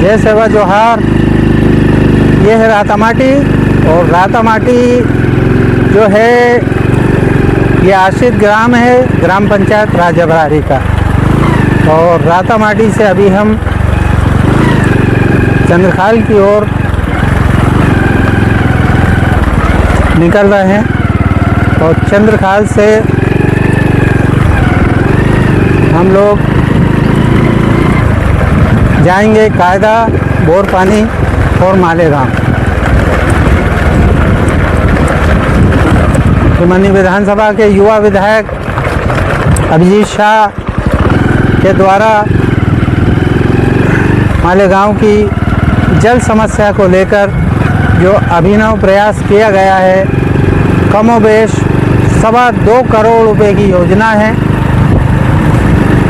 जय सेवा जोहार। ये है रातामाटी, और रातामाटी जो है ये आश्रित ग्राम है ग्राम पंचायत राजाबरारी का। और रातामाटी से अभी हम चंद्रखाल की ओर निकल रहे हैं, और चंद्रखाल से हम लोग जाएंगे कायदा, बोरपानी और मालेगांव। भिमनी विधानसभा के युवा विधायक अभिजीत शाह के द्वारा मालेगांव की जल समस्या को लेकर जो अभिनव प्रयास किया गया है, कमोबेश 2.25 करोड़ रुपए की योजना है।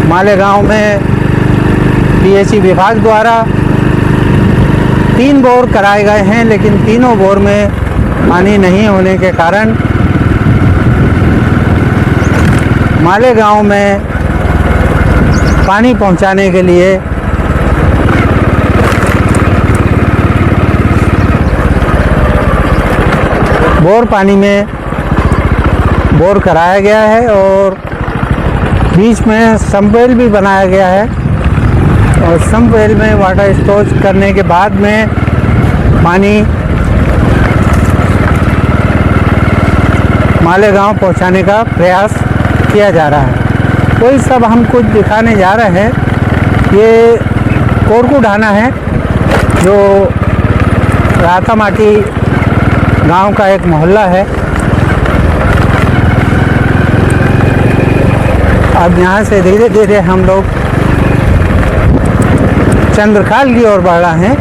मालेगांव में पीएचई विभाग द्वारा 3 बोर कराए गए हैं, लेकिन तीनों बोर में पानी नहीं होने के कारण मालेगांव में पानी पहुंचाने के लिए बोर पानी में बोर कराया गया है, और बीच में सम्पवेल भी बनाया गया है। और सम्पवेल में वाटर स्टोरेज करने के बाद में पानी मालेगांव पहुंचाने का प्रयास किया जा रहा है। वही सब हम कुछ दिखाने जा रहे हैं। ये कोरकू ढाना है, जो रातामाटी गांव का एक मोहल्ला है। अब यहाँ से धीरे धीरे हम लोग चंद्रखाल की ओर बढ़ रहे हैं।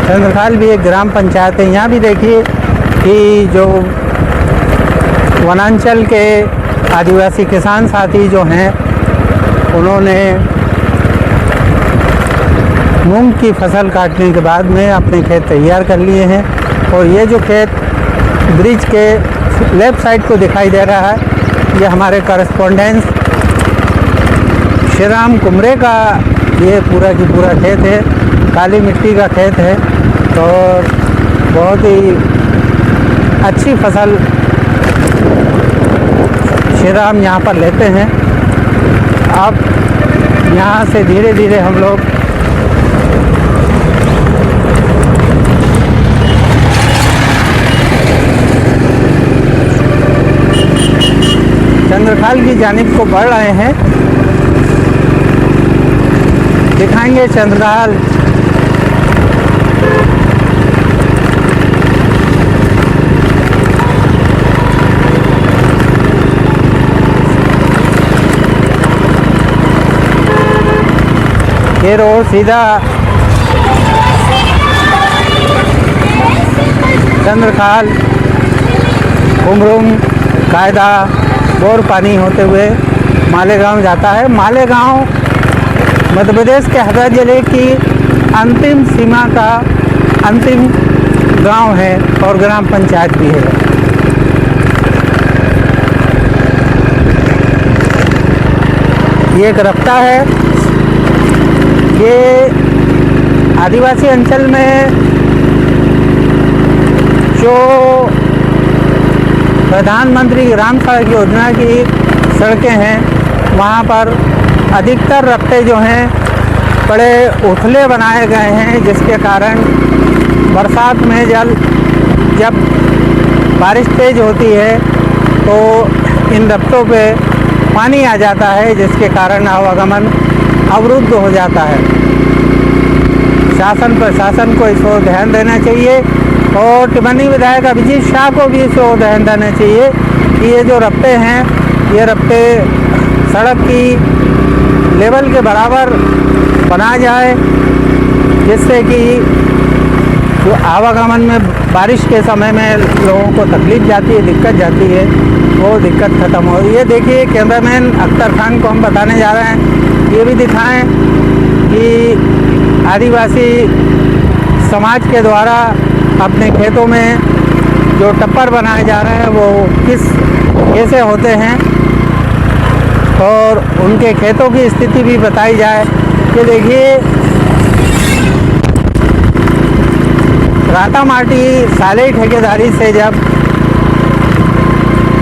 चंद्रखाल भी एक ग्राम पंचायत है। यहाँ भी देखिए कि जो वनांचल के आदिवासी किसान साथी जो हैं, उन्होंने मूंग की फसल काटने के बाद में अपने खेत तैयार कर लिए हैं। और ये जो खेत ब्रिज के लेफ्ट साइड को दिखाई दे रहा है, ये हमारे करस्पॉन्डेंस श्री राम कुमरे का ये पूरा की पूरा खेत है। काली मिट्टी का खेत है, और बहुत ही अच्छी फसल श्री राम यहाँ पर लेते हैं। अब यहाँ से धीरे धीरे हम लोग चंद्रखाल की जानिब को बढ़ रहे हैं। दिखाएंगे चंद्रखाल। ये रोड सीधा चंद्रखाल, कुमरुम, कायदा, बोरपानी होते हुए मालेगांव जाता है। मालेगांव मध्य प्रदेश के हरदा जिले की अंतिम सीमा का अंतिम गांव है, और ग्राम पंचायत भी है। ये एक रफ्ता है। ये आदिवासी अंचल में जो प्रधानमंत्री ग्राम सड़क योजना की सड़कें हैं, वहाँ पर अधिकतर रफ्ते जो हैं बड़े उथले बनाए गए हैं, जिसके कारण बरसात में जब बारिश तेज़ होती है तो इन रफ्तों पे पानी आ जाता है, जिसके कारण आवागमन अवरुद्ध हो जाता है। शासन प्रशासन को इस ओर ध्यान देना चाहिए, और भिमनी विधायक अभिजीत शाह को भी इस ओर ध्यान देना चाहिए कि ये जो रफ्ते हैं, ये रफ्ते सड़क की लेवल के बराबर बना जाए, जिससे कि जो आवागमन में बारिश के समय में लोगों को तकलीफ जाती है, दिक्कत जाती है, वो दिक्कत ख़त्म हो। ये देखिए कैमरामैन अख्तर खान को हम बताने जा रहे हैं, ये भी दिखाएं कि आदिवासी समाज के द्वारा अपने खेतों में जो टप्पर बनाए जा रहे हैं वो कैसे होते हैं, और उनके खेतों की स्थिति भी बताई जाए। कि देखिए रातामाटी साले ठेकेदारी से जब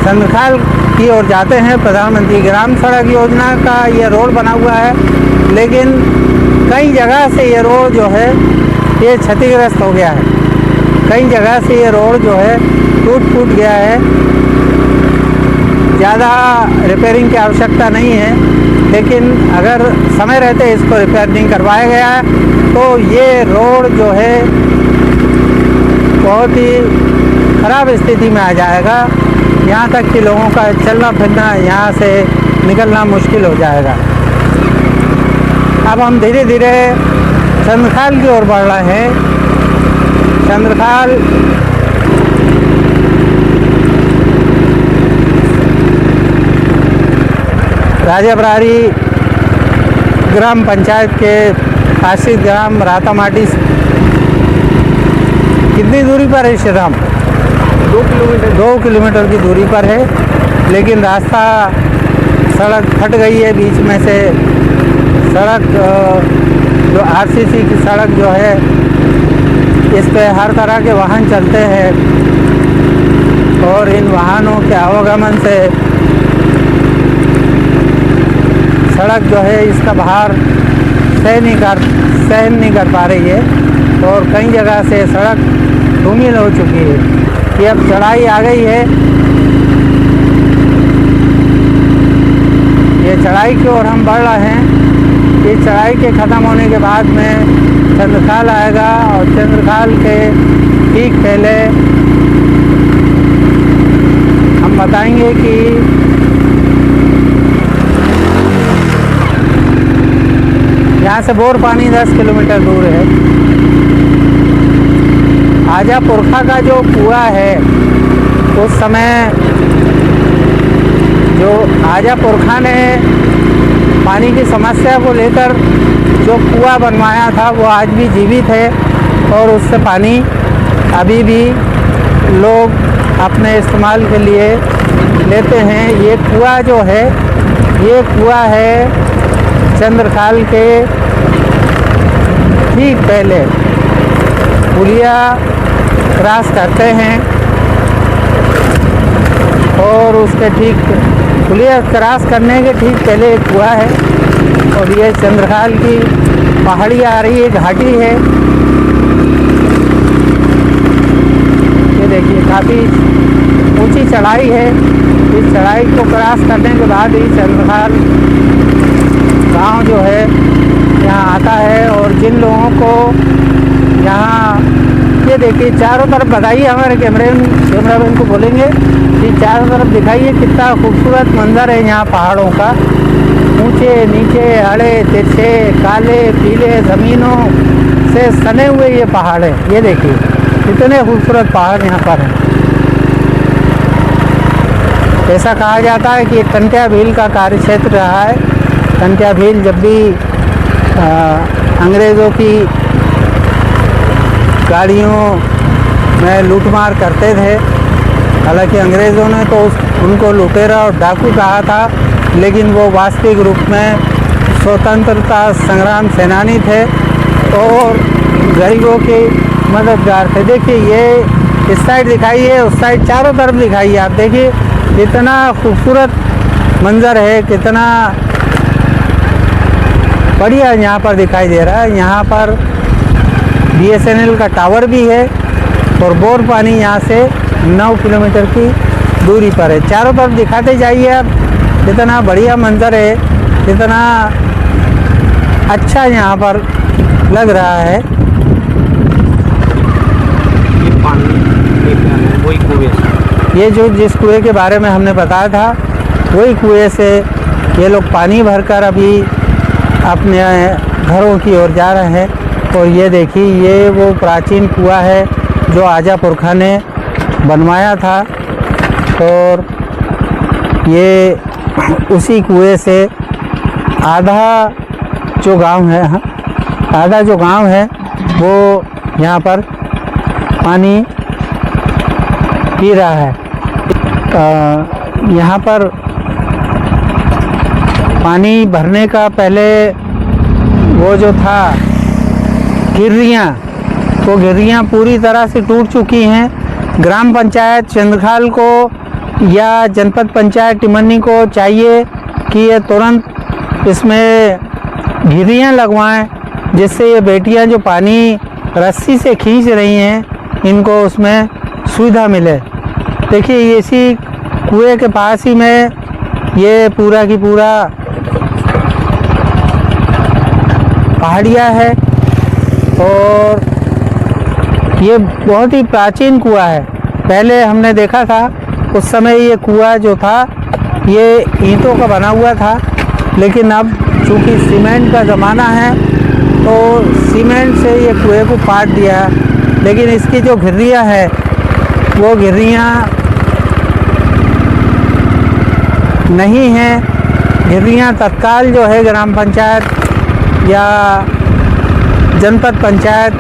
चंद्रखाल की ओर जाते हैं, प्रधानमंत्री ग्राम सड़क योजना का ये रोड बना हुआ है, लेकिन कई जगह से ये रोड जो है ये क्षतिग्रस्त हो गया है। कई जगह से ये रोड जो है टूट फूट गया है। ज़्यादा रिपेयरिंग की आवश्यकता नहीं है, लेकिन अगर समय रहते इसको रिपेयरिंग करवाया गया है तो ये रोड जो है बहुत ही ख़राब स्थिति में आ जाएगा। यहाँ तक कि लोगों का चलना फिरना, यहाँ से निकलना मुश्किल हो जाएगा। अब हम धीरे धीरे चंद्रखाल की ओर बढ़ रहे हैं। चंद्रखाल राजाबरारी ग्राम पंचायत के आश्रित ग्राम रातामाटी कितनी दूरी पर है श्रीराम? 2 किलोमीटर की दूरी पर है, लेकिन रास्ता सड़क फट गई है बीच में से। सड़क जो आरसीसी की सड़क जो है, इस पे हर तरह के वाहन चलते हैं और इन वाहनों के आवागमन से सड़क जो है इसका भार सहन नहीं कर पा रही है और कई जगह से सड़क धूमिल हो चुकी है। ये अब चढ़ाई आ गई है, ये चढ़ाई की ओर हम बढ़ रहे हैं। ये चढ़ाई के ख़त्म होने के बाद में चंद्रखाल आएगा और चंद्रखाल के ठीक पहले हम बताएंगे कि यहाँ से बोरपानी 10 किलोमीटर दूर है। आजा पुरखा का जो कुआं है, उस समय जो आजा पुरखा ने पानी की समस्या को लेकर जो कुआं बनवाया था वो आज भी जीवित है और उससे पानी अभी भी लोग अपने इस्तेमाल के लिए लेते हैं। ये कुआं जो है, ये कुआं है चंद्रखाल के ठीक पहले पुलिया क्रॉस करते हैं और उसके ठीक पुलिया क्रॉस करने के ठीक पहले एक कुआं है और ये चंद्रखाल की पहाड़ी आ रही है, घाटी है। ये देखिए काफ़ी ऊंची चढ़ाई है। इस चढ़ाई को क्रॉस करने के बाद ही चंद्रखाल गांव जो है यहाँ आता है। और जिन लोगों को यहाँ, ये देखिए चारों तरफ बताइए, हमारे कैमरामैन को बोलेंगे कि चारों तरफ दिखाइए कितना खूबसूरत मंजर है यहाँ पहाड़ों का। ऊंचे नीचे, अड़े तिरछे, काले पीले ज़मीनों से सने हुए ये पहाड़ हैं। ये देखिए कितने खूबसूरत पहाड़ यहाँ पर हैं। ऐसा कहा जाता है कि टंट्या भील का कार्य क्षेत्र रहा है। टंट्या भील जब भी अंग्रेज़ों की गाड़ियों में लूटमार करते थे, हालांकि अंग्रेज़ों ने तो उनको लुटेरा और डाकू कहा था, लेकिन वो वास्तविक रूप में स्वतंत्रता संग्राम सेनानी थे और गरीबों के मददगार थे। देखिए ये इस साइड दिखाइए, उस साइड, चारों तरफ दिखाइए। आप देखिए कितना खूबसूरत मंजर है, कितना बढ़िया यहाँ पर दिखाई दे रहा है। यहाँ पर BSNL का टावर भी है और बोरपानी यहाँ से 9 किलोमीटर की दूरी पर है। चारों तरफ दिखाते जाइए आप, कितना बढ़िया मंजर है, कितना अच्छा यहाँ पर लग रहा है। ये पानी वही कुएं से, ये जो जिस कुएं के बारे में हमने बताया था, वही कुएं से ये लोग पानी भरकर अभी अपने घरों की ओर जा रहे हैं। और ये देखिए ये वो प्राचीन कुआं है जो आजा पुरखा ने बनवाया था और ये उसी कुएं से आधा जो गांव है, आधा जो गांव है वो यहाँ पर पानी पी रहा है। यहाँ पर पानी भरने का पहले वो जो था किर्रियाँ, वो गिर्रियाँ पूरी तरह से टूट चुकी हैं। ग्राम पंचायत चंद्रखाल को या जनपद पंचायत टिमरनी को चाहिए कि ये तुरंत इसमें गिर्रियाँ लगवाएं, जिससे ये बेटियां जो पानी रस्सी से खींच रही हैं इनको उसमें सुविधा मिले। देखिए इसी कुएं के पास ही में ये पूरा की पूरा पहाड़िया है और ये बहुत ही प्राचीन कुआं है। पहले हमने देखा था उस समय ये कुआं जो था ये ईंटों का बना हुआ था, लेकिन अब चूँकि सीमेंट का ज़माना है तो सीमेंट से ये कुएं को पाट दिया। लेकिन इसकी जो गिर्रियाँ है वो गिर्रियाँ नहीं हैं। गिर्रियाँ तत्काल जो है ग्राम पंचायत या जनपद पंचायत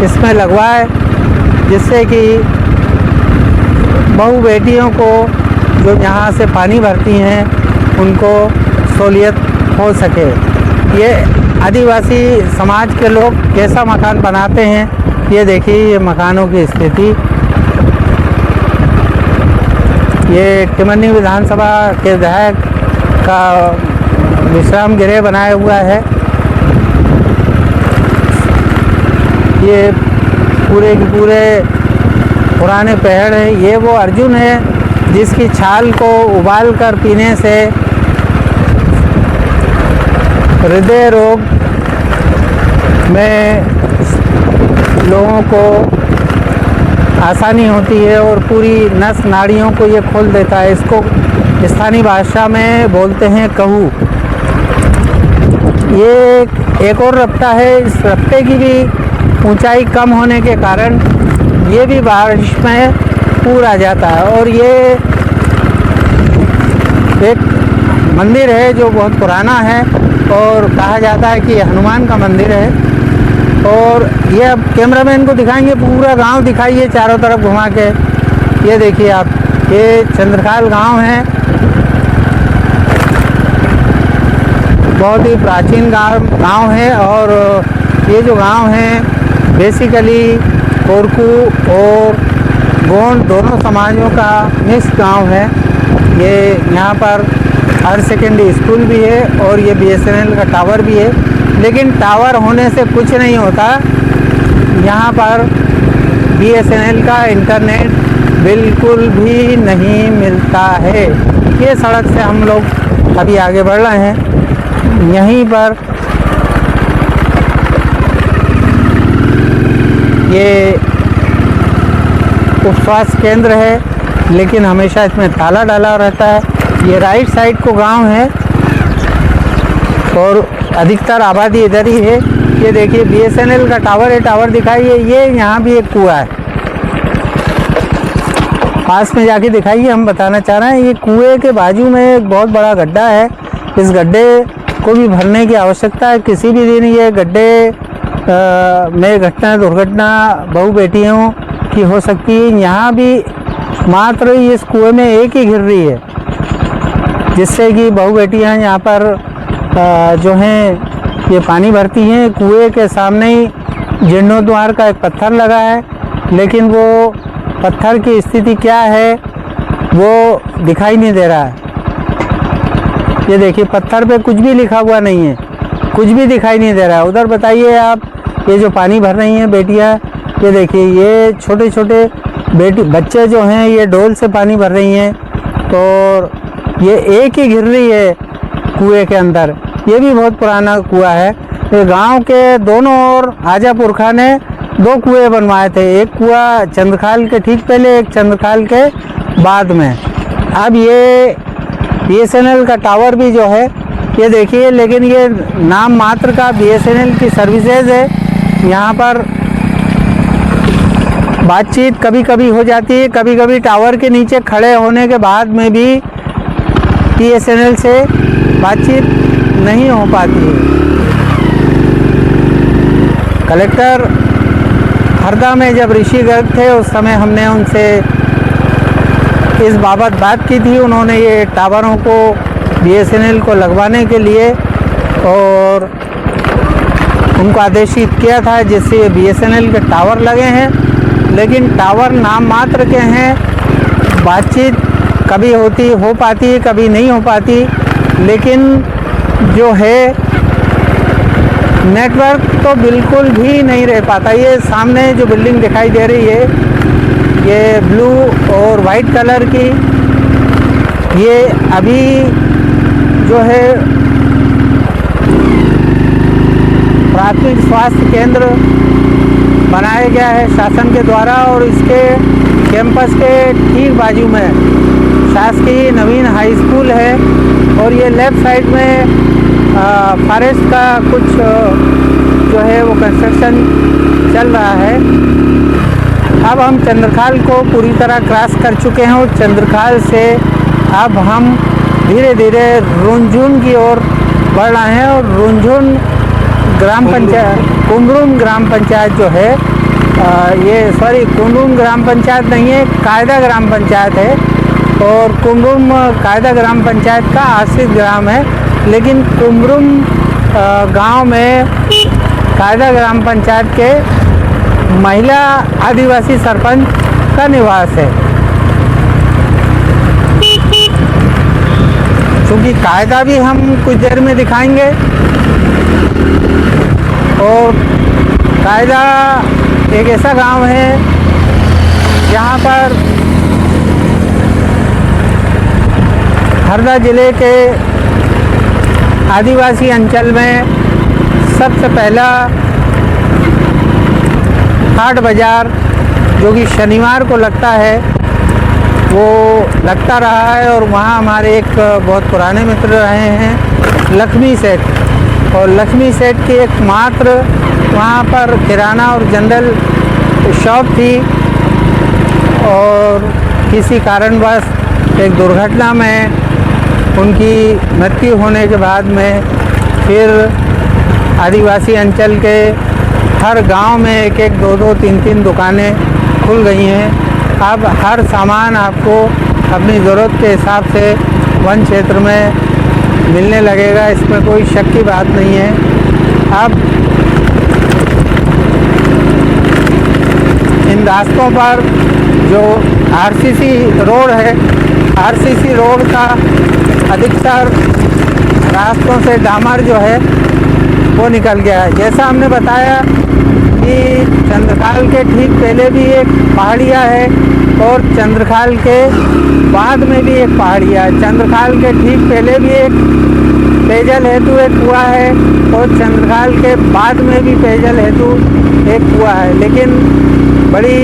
इसमें लगवाए, जिससे कि बहू बेटियों को जो यहाँ से पानी भरती हैं उनको सहूलियत हो सके। ये आदिवासी समाज के लोग कैसा मकान बनाते हैं, ये देखिए ये मकानों की स्थिति। ये टिमरनी विधानसभा के विधायक का विश्राम गृह बनाया हुआ है। ये पूरे के पूरे पुराने पेड़ हैं। ये वो अर्जुन है जिसकी छाल को उबाल कर पीने से हृदय रोग में लोगों को आसानी होती है और पूरी नस नाड़ियों को ये खोल देता है। इसको स्थानीय भाषा में बोलते हैं कहू। ये एक और रफ्ता है। इस रफ्ते की भी ऊंचाई कम होने के कारण ये भी बारिश में पूर आ जाता है। और ये एक मंदिर है जो बहुत पुराना है और कहा जाता है कि हनुमान का मंदिर है। और ये अब कैमरामैन को दिखाएंगे, पूरा गांव दिखाइए चारों तरफ घुमा के। ये देखिए आप, ये चंद्रखाल गांव है। बहुत ही प्राचीन गांव है और ये जो गांव है बेसिकली कोरकू और गोंड दोनों समाजों का मिक्स गांव है। ये यहाँ पर हायर सेकेंडरी स्कूल भी है और ये BSNL का टावर भी है। लेकिन टावर होने से कुछ नहीं होता, यहाँ पर BSNL का इंटरनेट बिल्कुल भी नहीं मिलता है। ये सड़क से हम लोग अभी आगे बढ़ रहे हैं। यहीं पर ये उप स्वास्थ्य केंद्र है, लेकिन हमेशा इसमें ताला डाला रहता है। ये राइट साइड को गांव है और अधिकतर आबादी इधर ही है। ये देखिए BSNL का टावर है, टावर दिखाइए। ये यहाँ भी एक कुआं है, पास में जाके दिखाइए। हम बताना चाह रहे हैं ये कुएं के बाजू में एक बहुत बड़ा गड्ढा है। इस गड्ढे को भी भरने की आवश्यकता है। किसी भी दिन ये गड्ढे में दुर्घटना बहू बेटियों की हो सकती है। यहाँ भी मात्र इस कुएं में एक ही गिर्री है, जिससे कि बहू बेटियाँ यहाँ पर जो हैं ये पानी भरती हैं। कुएं के सामने ही जीर्णोद्वार का एक पत्थर लगा है, लेकिन वो पत्थर की स्थिति क्या है वो दिखाई नहीं दे रहा है। ये देखिए पत्थर पे कुछ भी लिखा हुआ नहीं है, कुछ भी दिखाई नहीं दे रहा है। उधर बताइए आप, ये जो पानी भर रही हैं बेटियाँ, ये देखिए ये छोटे छोटे बच्चे जो हैं ये डोल से पानी भर रही हैं। और ये एक ही गिर्री है कुएं के अंदर। ये भी बहुत पुराना कुआं है। ये गांव के दोनों ओर आजा पुरखा ने 2 कुएं बनवाए थे। एक कुआं चंद्रखाल के ठीक पहले, एक चंद्रखाल के बाद में। अब ये BSNL का टावर भी जो है ये देखिए, लेकिन ये नाम मात्र का BSNL की सर्विसेज है। यहाँ पर बातचीत कभी कभी हो जाती है, कभी कभी टावर के नीचे खड़े होने के बाद में भी BSNL से बातचीत नहीं हो पाती है। कलेक्टर हरदा में जब ऋषि गर्ग थे उस समय हमने उनसे इस बाबत बात की थी। उन्होंने ये टावरों को BSNL को लगवाने के लिए और उनको आदेशित किया था, जिससे BSNL के टावर लगे हैं, लेकिन टावर नाम मात्र के हैं। बातचीत कभी हो पाती है, कभी नहीं हो पाती, लेकिन जो है नेटवर्क तो बिल्कुल भी नहीं रह पाता। ये सामने जो बिल्डिंग दिखाई दे रही है, ये ब्लू और वाइट कलर की, ये अभी जो है प्राथमिक स्वास्थ्य केंद्र बनाया गया है शासन के द्वारा, और इसके कैंपस के ठीक बाजू में शासकीय नवीन हाई स्कूल है, और ये लेफ्ट साइड में फॉरेस्ट का कुछ जो है वो कंस्ट्रक्शन चल रहा है। अब हम चंद्रखाल को पूरी तरह क्रॉस कर चुके हैं, और चंद्रखाल से अब हम धीरे धीरे रुंझुन की ओर बढ़ रहे हैं। और रुंझुन ग्राम पंचायत, कुमरुम ग्राम पंचायत जो है, ये सॉरी कुमरुम ग्राम पंचायत नहीं है, कायदा ग्राम पंचायत है, और कुमरुम कायदा ग्राम पंचायत का आश्रित ग्राम है। लेकिन कुमरुम गांव में कायदा ग्राम पंचायत के महिला आदिवासी सरपंच का निवास है। क्योंकि कायदा भी हम कुछ देर में दिखाएंगे, और कायदा एक ऐसा गांव है जहां पर हरदा जिले के आदिवासी अंचल में सबसे पहला हाट बाज़ार, जो कि शनिवार को लगता है, वो लगता रहा है। और वहाँ हमारे एक बहुत पुराने मित्र रहे हैं, लक्ष्मी सेठ, और लक्ष्मी सेठ की एकमात्र वहाँ पर किराना और जनरल शॉप थी, और किसी कारणवश एक दुर्घटना में उनकी मृत्यु होने के बाद में फिर आदिवासी अंचल के हर गांव में एक एक, दो दो, तीन तीन दुकानें खुल गई हैं। अब हर सामान आपको अपनी ज़रूरत के हिसाब से वन क्षेत्र में मिलने लगेगा, इसमें कोई शक की बात नहीं है। अब इन रास्तों पर जो RCC रोड है, RCC रोड का अधिकतर रास्तों से डामर जो है वो निकल गया है। जैसा हमने बताया कि चंद्रखाल के ठीक पहले भी एक पहाड़िया है, और चंद्रखाल के बाद में भी एक पहाड़िया है। चंद्रखाल के ठीक पहले भी एक पेयजल हेतु एक कुआं है, और चंद्रखाल के बाद में भी पेयजल हेतु एक कुआं है। लेकिन बड़ी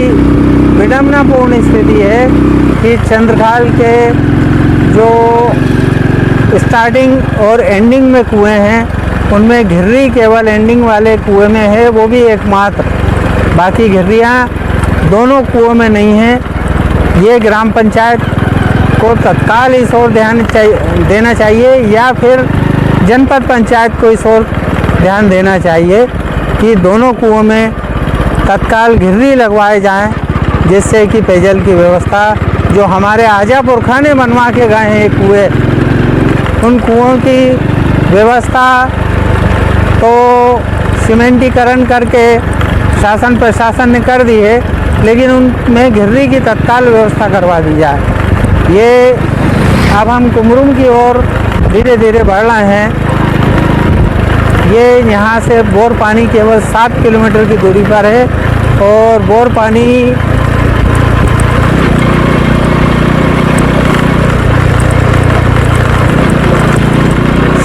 विडम्बनापूर्ण स्थिति है कि चंद्रखाल के जो स्टार्टिंग और एंडिंग में कुएं हैं, उनमें घिर्री केवल एंडिंग वाले कुएं में है, वो भी एकमात्र, बाकी घिर्रियाँ दोनों कुओं में नहीं हैं। ये ग्राम पंचायत को तत्काल इस ओर ध्यान देना चाहिए, या फिर जनपद पंचायत को इस ओर ध्यान देना चाहिए कि दोनों कुओं में तत्काल घिर्री लगवाए जाएं, जिससे कि पेयजल की व्यवस्था, जो हमारे आजा पुरखा ने बनवा के गए हैं कुएं, उन कुओं की व्यवस्था तो सीमेंटीकरण करके शासन प्रशासन ने कर दी है, लेकिन उनमें घिर्री की तत्काल व्यवस्था करवा दी जाए। ये अब हम कुमरुम की ओर धीरे धीरे बढ़ रहे हैं। ये यहाँ से बोर पानी केवल 7 किलोमीटर की दूरी पर है, और बोर पानी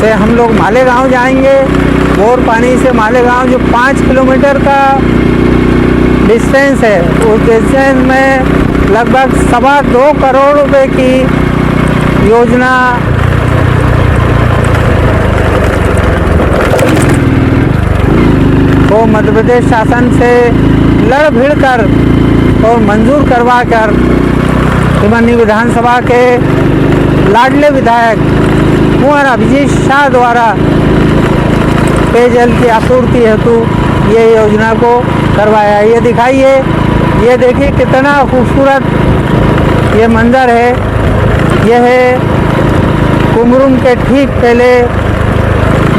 से हम लोग मालेगांव जाएंगे। बोर पानी से मालेगांव जो 5 किलोमीटर का डिस्टेंस है, उस डिस्टेंस में लगभग 2.25 करोड़ रुपए की योजना को मध्य प्रदेश शासन से लड़ भिड़ कर और मंजूर करवा कर भिमनी विधानसभा के लाडले विधायक कुंवर अभिजीत शाह द्वारा पेयजल की आपूर्ति हेतु ये योजना को करवाया। ये दिखाइए, ये देखिए कितना खूबसूरत ये मंजर है। यह है कुमरुम के ठीक पहले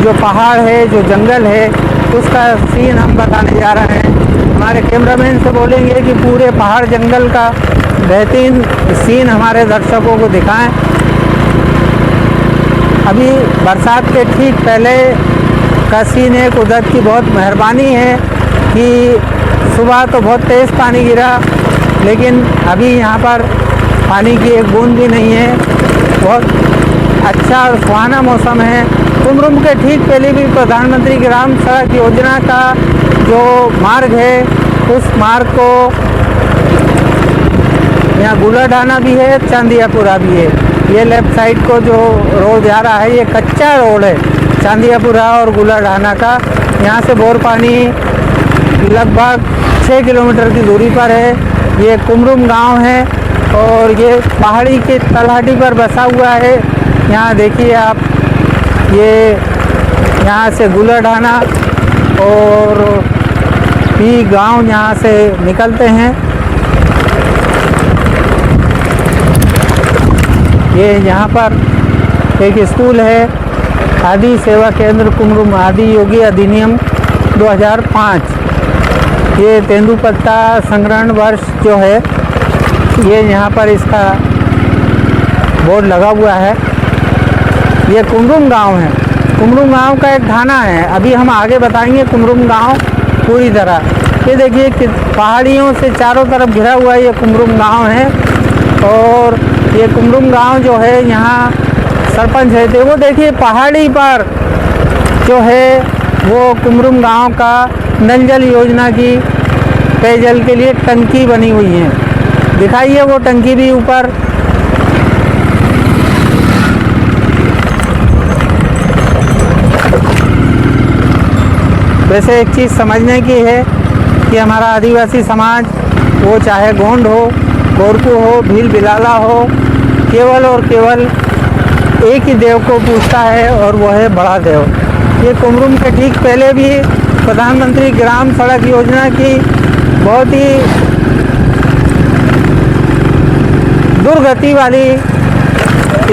जो पहाड़ है, जो जंगल है, उसका सीन हम बताने जा रहे हैं। हमारे कैमरामैन से बोलेंगे कि पूरे पहाड़ जंगल का बेहतरीन सीन हमारे दर्शकों को दिखाएं। अभी बरसात के ठीक पहले का सीन है। कुदरत की बहुत मेहरबानी है कि सुबह तो बहुत तेज़ पानी गिरा, लेकिन अभी यहाँ पर पानी की एक बूंद भी नहीं है। बहुत अच्छा और सुहाना मौसम है। कुमरुम के ठीक पहले भी प्रधानमंत्री ग्राम सड़क योजना का जो मार्ग है, उस मार्ग को यहाँ गुलाढाना भी है, चांदियापुरा भी है। ये लेफ्ट साइड को जो रोड जा रहा है, ये कच्चा रोड है चांदियापुरा और गुलाढाना का। यहाँ से बोरपानी लगभग 6 किलोमीटर की दूरी पर है। ये कुमरुम गांव है और ये पहाड़ी के तलहटी पर बसा हुआ है। यहाँ देखिए आप, ये यहाँ से गुलाढाना और भी गांव यहाँ से निकलते हैं। ये यहाँ पर एक स्कूल है, आदि सेवा केंद्र कुमरुम, आदि योगी अधिनियम 2005। ये तेंदुपत्ता संग्रहण वर्ष जो है, ये यहाँ पर इसका बोर्ड लगा हुआ है। ये कुमरुम गांव है। कुमरुम गांव का एक थाना है। अभी हम आगे बताएंगे कुमरुम गांव पूरी तरह। ये देखिए कि पहाड़ियों से चारों तरफ घिरा हुआ ये कुमरुम गांव है। और ये कुमरुम गांव जो है, यहाँ सरपंच है थे वो देखिए पहाड़ी पर जो है वो कुमरुम गांव का नल जल योजना की पेयजल के लिए टंकी बनी हुई है। दिखाइए वो टंकी भी ऊपर। वैसे एक चीज़ समझने की है कि हमारा आदिवासी समाज, वो चाहे गोंड हो, गोरकू हो, भील बिलाला हो, केवल और केवल एक ही देव को पूजता है और वो है बड़ा देव। ये कुमरुम के ठीक पहले भी प्रधानमंत्री ग्राम सड़क योजना की बहुत ही दुर्गति वाली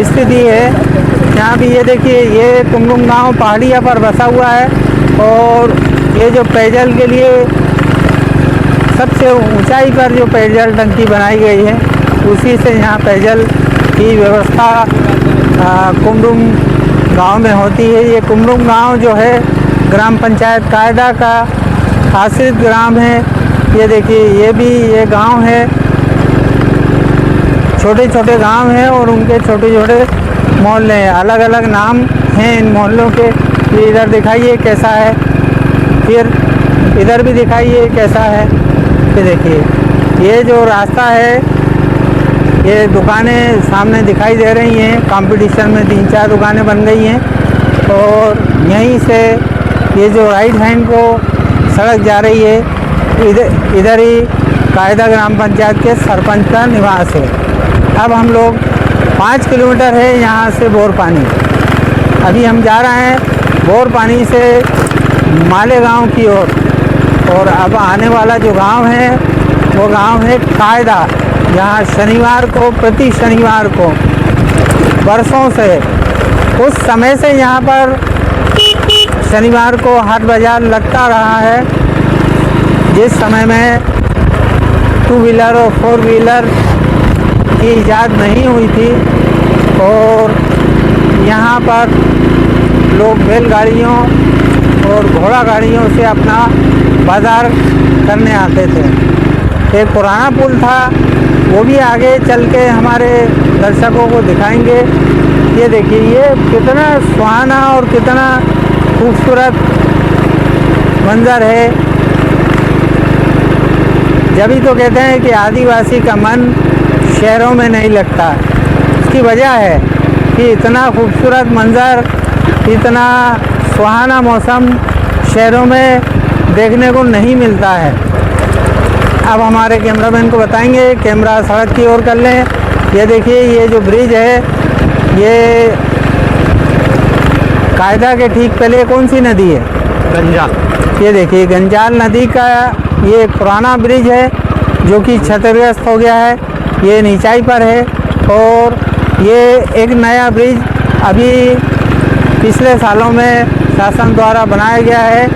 स्थिति है। यहाँ भी ये देखिए, ये कुमरुम गांव पहाड़िया पर बसा हुआ है और ये जो पेयजल के लिए सबसे ऊंचाई पर जो पेयजल टंकी बनाई गई है, उसी से यहाँ पेयजल की व्यवस्था कुमरुम गांव में होती है। ये कुमरुम गांव जो है ग्राम पंचायत कायदा का आश्रित ग्राम है। ये देखिए, ये भी ये गांव है, छोटे छोटे गांव हैं और उनके छोटे छोटे मोहल्ले हैं। अलग अलग नाम हैं इन मोहल्लों के। ये इधर दिखाइए कैसा है, फिर इधर भी दिखाइए कैसा है। ये देखिए, ये जो रास्ता है, ये दुकानें सामने दिखाई दे रही हैं। कंपटीशन में 3-4 दुकानें बन गई हैं और यहीं से ये जो राइट हैंड को सड़क जा रही है, इधर ही कायदा ग्राम पंचायत के सरपंच का निवास है। अब हम लोग 5 किलोमीटर है यहाँ से बोरपानी। अभी हम जा रहे हैं बोरपानी से मालेगांव की ओर। और अब आने वाला जो गांव है, वो गांव है कायदा। यहाँ शनिवार को, प्रति शनिवार को बरसों से, उस समय से यहाँ पर शनिवार को हाट बाज़ार लगता रहा है, जिस समय में 2 व्हीलर और 4 व्हीलर की इजाद नहीं हुई थी। और यहाँ पर लोग बैलगाड़ियों और घोड़ा गाड़ियों से अपना बाज़ार करने आते थे। एक पुराना पुल था, वो भी आगे चल के हमारे दर्शकों को दिखाएंगे। ये देखिए, ये कितना सुहाना और कितना खूबसूरत मंज़र है। जभी तो कहते हैं कि आदिवासी का मन शहरों में नहीं लगता। इसकी वजह है कि इतना खूबसूरत मंज़र, इतना सुहाना मौसम शहरों में देखने को नहीं मिलता है। अब हमारे कैमरामैन को बताएंगे, कैमरा सड़क की ओर कर लें। ये देखिए, ये जो ब्रिज है, ये कायदा के ठीक पहले कौन सी नदी है? गंजाल। ये देखिए, गंजाल नदी का ये एक पुराना ब्रिज है जो कि क्षतिग्रस्त हो गया है। ये नीचाई पर है और ये एक नया ब्रिज अभी पिछले सालों में शासन द्वारा बनाया गया है।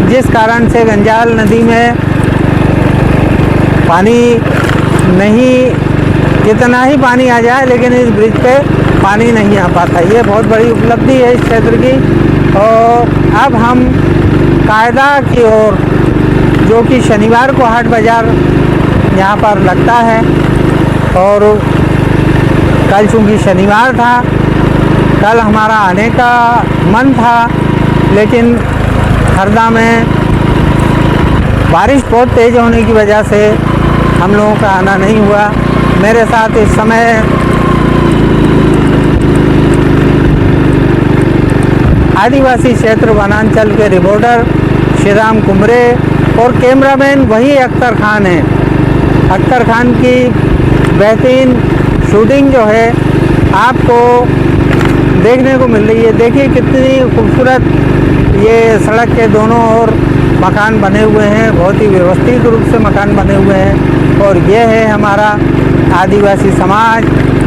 जिस कारण से गंजाल नदी में पानी नहीं, कितना ही पानी आ जाए लेकिन इस ब्रिज पे पानी नहीं आ पाता। ये बहुत बड़ी उपलब्धि है इस क्षेत्र की। और अब हम कायदा की ओर, जो कि शनिवार को हाट बाज़ार यहाँ पर लगता है, और कल चूँकि शनिवार था, कल हमारा आने का मन था, लेकिन हरदा में बारिश बहुत तेज़ होने की वजह से हम लोगों का आना नहीं हुआ। मेरे साथ इस समय आदिवासी क्षेत्र वनांचल के रिपोर्टर श्री राम कुमरे और कैमरामैन वही अख्तर खान है। अख्तर खान की बेहतरीन शूटिंग जो है आपको देखने को मिल रही है। देखिए कितनी खूबसूरत ये सड़क के दोनों ओर मकान बने हुए हैं, बहुत ही व्यवस्थित रूप से मकान बने हुए हैं। और ये है हमारा आदिवासी समाज,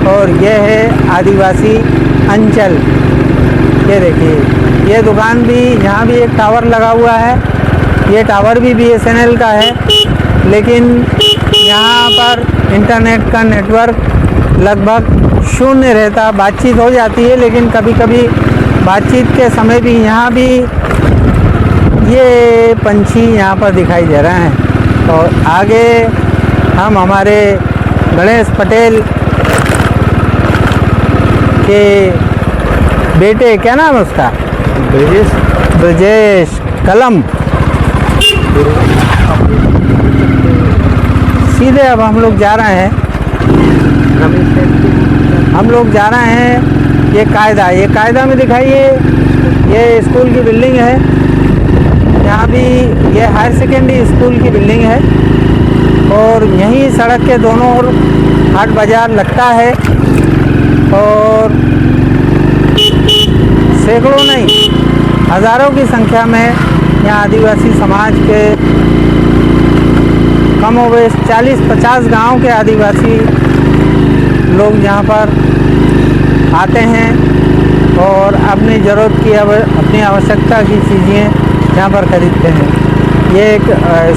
और ये है आदिवासी अंचल। ये देखिए ये दुकान भी, यहाँ भी एक टावर लगा हुआ है। ये टावर भी BSNL का है, लेकिन यहाँ पर इंटरनेट का नेटवर्क लगभग शून्य रहता। बातचीत हो जाती है, लेकिन कभी कभी बातचीत के समय भी यहाँ भी ये पंछी यहाँ पर दिखाई दे रहे हैं। और आगे हम हमारे गणेश पटेल के बेटे, क्या नाम है उसका, ब्रजेश कलम, सीधे अब हम लोग जा रहे हैं, ये कायदा में दिखाइए। ये स्कूल की बिल्डिंग है, यहाँ भी ये हायर सेकेंडरी स्कूल की बिल्डिंग है। और यहीं सड़क के दोनों ओर हाट बाज़ार लगता है, और सैकड़ों नहीं हज़ारों की संख्या में यहाँ आदिवासी समाज के कमोबेश 40-50 गांव के आदिवासी लोग यहाँ पर आते हैं और अपनी ज़रूरत की, अपनी आवश्यकता की चीज़ें यहाँ पर खरीदते हैं। ये एक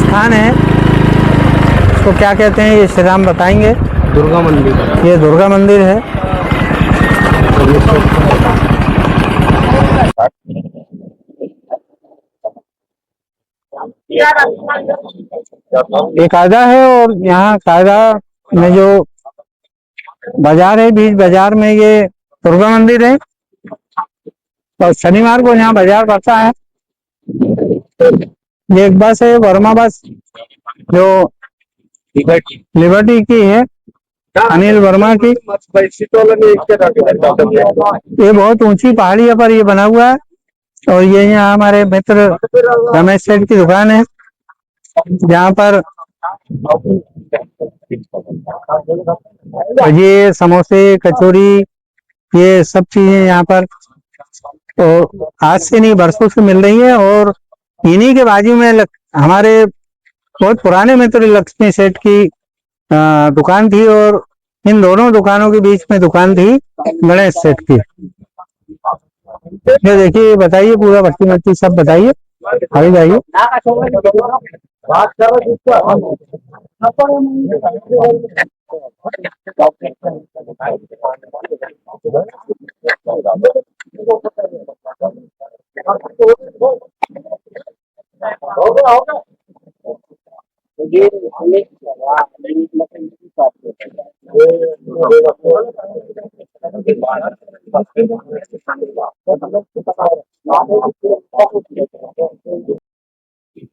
स्थान है, इसको क्या कहते हैं ये श्री राम बताएंगे। दुर्गा मंदिर। ये दुर्गा मंदिर है। ये कायदा है, और यहाँ कायदा में जो बाजार है, बीच बाजार में ये दुर्गा मंदिर है। और शनिवार को यहाँ बाजार पड़ता है। ये एक बस है, वर्मा बस, जो लिबर्टी की है, अनिल वर्मा की। ये बहुत ऊंची पहाड़ी पर ये बना हुआ है। और ये यहाँ हमारे मित्र रमेश सेठ की दुकान है, जहाँ पर ये समोसे, कचौरी, ये सब चीजें यहाँ पर तो आज से नहीं बरसों से मिल रही है। और इन्हीं के बाजू में हमारे बहुत पुराने मित्र लक्ष्मी सेठ की दुकान थी, और इन दोनों दुकानों के बीच में दुकान थी गणेश सेठ की। ये देखिए, बताइए पूरा भट्टी मट्टी सब बताइए, आगे जाइए।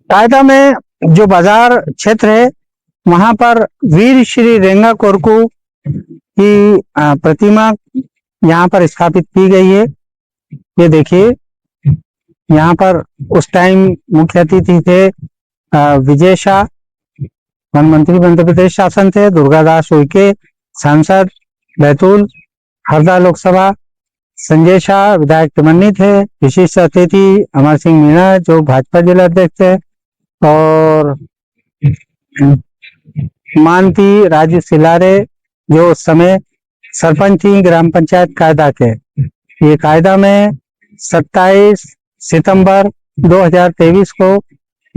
कायदा में जो बाजार क्षेत्र है, वहां पर वीर श्री रेंगा कोरकू की प्रतिमा यहाँ पर स्थापित की गई है। ये देखिए, यहाँ पर उस टाइम मुख्य अतिथि थे विजय शाह, वन मंत्री मध्य प्रदेश शासन थे, दुर्गादास उइके सांसद बैतूल हरदा लोकसभा, संजय शाह विधायक टिमन्नी थे, विशिष्ट अतिथि अमर सिंह मीणा जो भाजपा जिला अध्यक्ष थे, और मानती राजू सिलारे जो उस समय सरपंच थी ग्राम पंचायत कायदा के। ये कायदा में 27 सितंबर 2023 को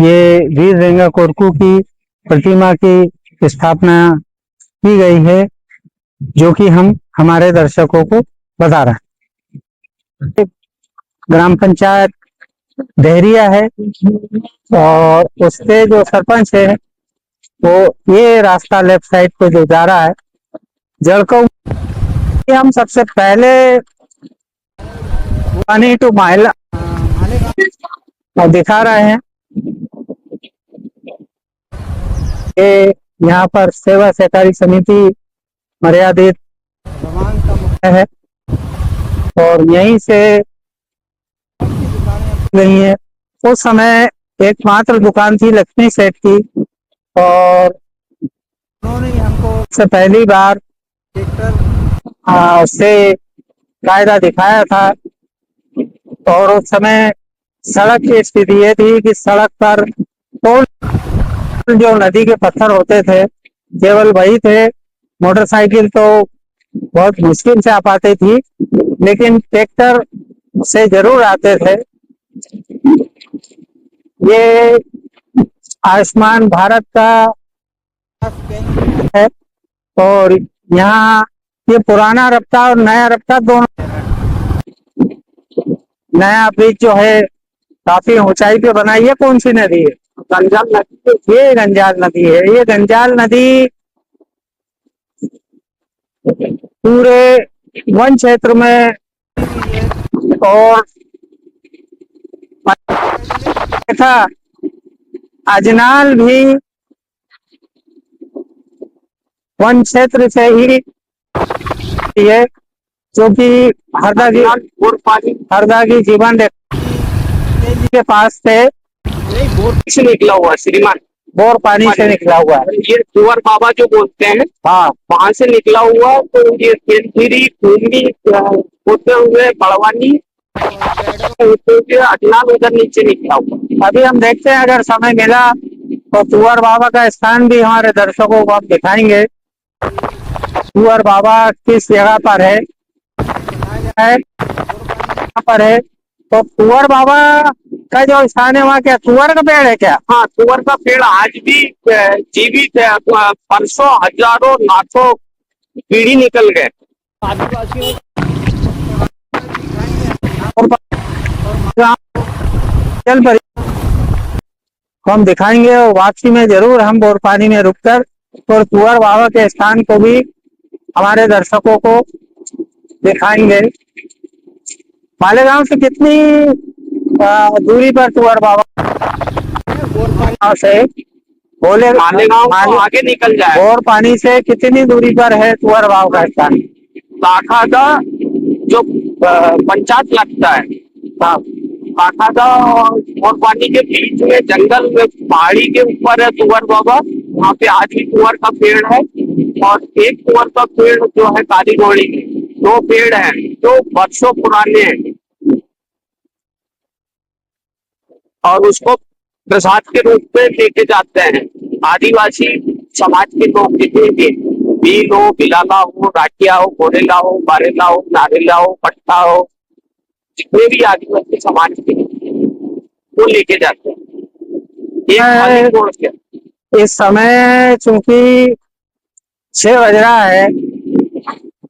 ये वीर रेंगा कोरकू की प्रतिमा की स्थापना की गई है, जो कि हम हमारे दर्शकों को बता रहे हैं। ग्राम पंचायत देहरिया है और उसके जो सरपंच है वो ये रास्ता लेफ्ट साइड को जो जा रहा है जड़को, हम सबसे पहले वानी टू महिला और दिखा रहे हैं। ये यहाँ पर सेवा सहकारी समिति मर्यादित है और यहीं से गई है। उस समय एकमात्र दुकान थी लक्ष्मी सेठ की और उन्होंने हमको से पहली बार से कायदा दिखाया था और उस समय सड़क की स्थिति ये थी कि सड़क पर टोल जो नदी के पत्थर होते थे केवल वही थे, मोटरसाइकिल तो बहुत मुश्किल से आ पाती थी, लेकिन ट्रैक्टर से जरूर आते थे। ये आयुष्मान भारत का है और यहाँ ये पुराना रास्ता और नया रास्ता दोनों, नया ब्रिज जो है काफी ऊंचाई पे बनाई है। कौन सी नदी है? गंजाल नदी। ये गंजाल नदी है। ये गंजाल नदी पूरे वन क्षेत्र में और था अजनाल भी वन क्षेत्र से ही है, जो कि हरदा की जीवन के पास से निकला हुआ श्रीमान, बोर पानी से निकला हुआ है। ये कुंवर बाबा जो बोलते हैं, हाँ, वहां से निकला हुआ। तो ये तेलगिरी भूमि होते हुए बड़वानी अजनाल उधर नीचे निकला हुआ। अभी हम देखते हैं, अगर समय मिला तो कुंवर बाबा का स्थान भी हमारे दर्शकों को हम दिखाएंगे। कुंवर बाबा किस जगह पर है, पर है तो कुंवर बाबा का जो स्थान है वहाँ क्या तुअर का पेड़ है क्या? हाँ, तुअर का पेड़ आज भी जीवित है। परसों हजारों लाखों पीढ़ी निकल गए। आदिवासियों चल पर हम दिखाएंगे और वापसी में जरूर हम बोर पानी में रुककर और कुंवर बाबा के स्थान को भी हमारे दर्शकों को दिखाएंगे। मालेगांव से कितनी दूरी पर कुंवर बाबा से बोले? मालेगांव आगे निकल जाए। बोर पानी से कितनी दूरी पर है कुंवर बाबा का स्थान? काठादा जो पंचायत लगता है, काठादा और बोर पानी के बीच में जंगल में पहाड़ी के ऊपर है कुंवर बाबा। वहाँ पे आज भी कुंवर का पेड़ है और एक कुंवर का पेड़ जो है काली घोड़ी के 2 पेड़ हैं जो वर्षों पुराने हैं और उसको प्रसाद के रूप में लेके जाते हैं। आदिवासी समाज के लोग जितने भी भील हो, बिलाला हो, राठिया हो, गोरेला हो, बारेला हो, नारेला हो, पट्टा हो, जितने भी आदिवासी समाज के वो लेके जाते हैं। इस समय चूंकि 6 बज रहा है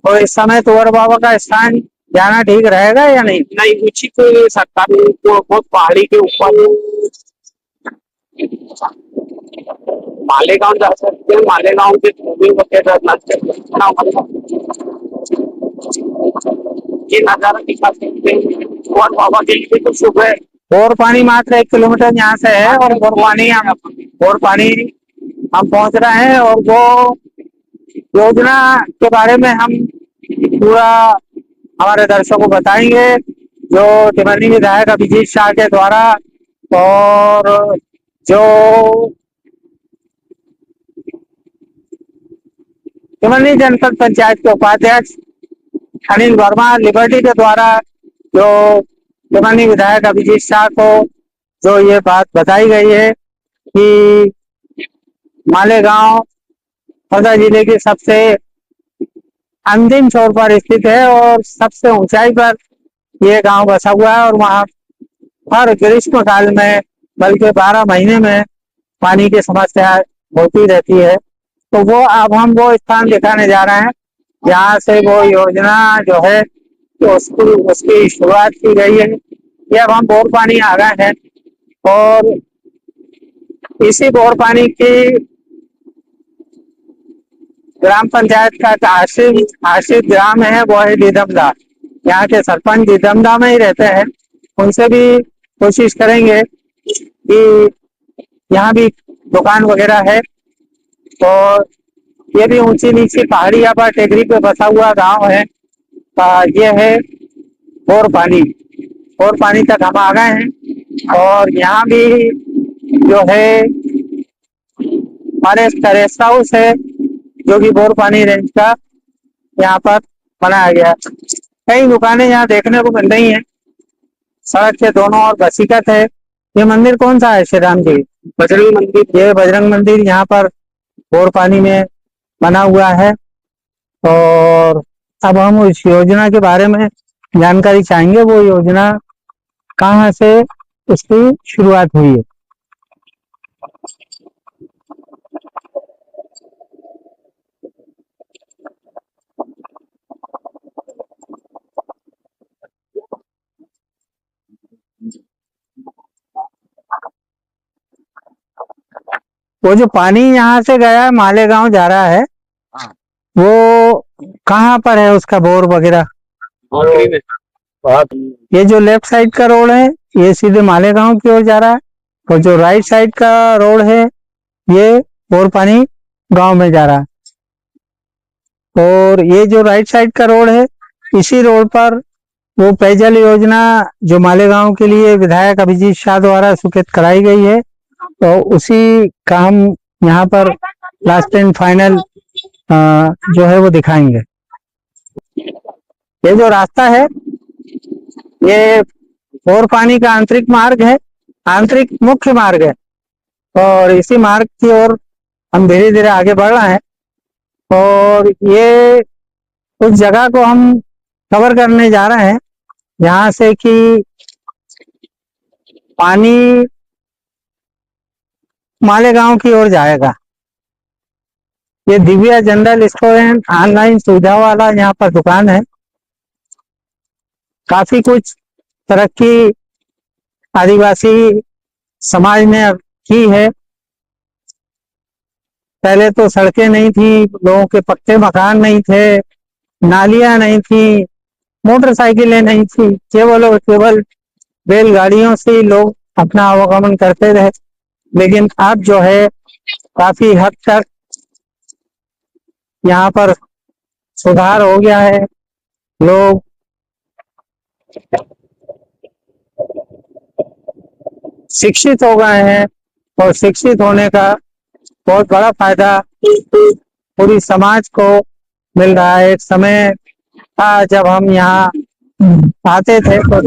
तो इस समय कुंवर बाबा का स्थान जाना ठीक रहेगा या नहीं? नहीं, उचित सरकार को बहुत पहाड़ी के ऊपर मालेगांव जा सकते हैं। मालेगांव के भूमि वगैरह ये नजारा दिखा सकते हैं। कुंवर बाबा के लिए तो सुबह बोर पानी मात्र 1 किलोमीटर यहाँ से है और बोर पानी हम पहुंच रहे हैं और वो योजना के बारे में हम पूरा हमारे दर्शकों को बताएंगे, जो टिमरनी विधायक अभिजीत शाह के द्वारा और जो टिमरनी जनपद पंचायत के उपाध्यक्ष अनिल वर्मा लिबर्टी के द्वारा जो टिमरनी विधायक अभिजीत शाह को जो ये बात बताई गई है कि मालेगांव हरदा जिले के सबसे अंतिम छोर पर स्थित है और सबसे ऊंचाई पर ये गांव बसा हुआ है और वहाँ हर ग्रीष्म काल में बल्कि 12 महीने में पानी की समस्या होती रहती है। तो वो अब हम वो स्थान दिखाने जा रहे हैं जहाँ से वो योजना जो है तो उसकी शुरुआत की गई है। ये अब हम बोर पानी आ गए हैं और इसी बोर पानी की ग्राम पंचायत का आश्रित ग्राम है वो है दीदमदा। यहाँ के सरपंच दीदमदा में ही रहते हैं। उनसे भी कोशिश करेंगे कि यहाँ भी दुकान वगैरह है और ये भी ऊंची नीची पहाड़िया पर टेकरी पे बसा हुआ गांव है। ये है बोर पानी तक हम आ गए हैं और यहाँ भी जो है हमारे टेरेस हाउस है जो कि बोर पानी रेंज का यहाँ पर बनाया गया। कई दुकानें यहाँ देखने को मिल रही हैं। सड़क के दोनों ओर बसीकत है। ये मंदिर कौन सा है श्री राम जी? बजरंग मंदिर। ये बजरंग मंदिर यहाँ पर बोर पानी में बना हुआ है। और अब हम उस योजना के बारे में जानकारी चाहेंगे। वो योजना कहाँ से उसकी शुरुआत हुई है? वो जो पानी यहाँ से गया है मालेगांव जा रहा है, वो कहाँ पर है उसका बोर वगैरह? ये जो लेफ्ट साइड का रोड है ये सीधे मालेगांव की ओर जा रहा है और जो राइट साइड का रोड है ये बोर पानी गांव में जा रहा है। और ये जो राइट साइड का रोड है इसी रोड पर वो पेयजल योजना जो मालेगांव के लिए विधायक अभिजीत शाह द्वारा स्वीकृत कराई गई है, तो उसी का हम यहाँ पर लास्ट एंड फाइनल जो है वो दिखाएंगे। ये जो रास्ता है ये बोर पानी का आंतरिक मार्ग है, आंतरिक मुख्य मार्ग है और इसी मार्ग की ओर हम धीरे धीरे आगे बढ़ रहे हैं। और ये उस जगह को हम कवर करने जा रहे हैं जहाँ से कि पानी मालेगांव की ओर जाएगा। ये Divya general store and online सुविधा वाला यहाँ पर दुकान है। काफी कुछ तरक्की आदिवासी समाज ने की है। पहले तो सड़कें नहीं थी, लोगों के पक्के मकान नहीं थे, नालियां नहीं थी, मोटरसाइकिलें नहीं थी, केवल और केवल बैलगाड़ियों से ही लोग अपना आवागमन करते रहे। लेकिन अब जो है काफी हद तक यहाँ पर सुधार हो गया है। लोग शिक्षित हो गए हैं और शिक्षित होने का बहुत बड़ा फायदा पूरी समाज को मिल रहा है। एक समय था जब हम यहाँ आते थे तो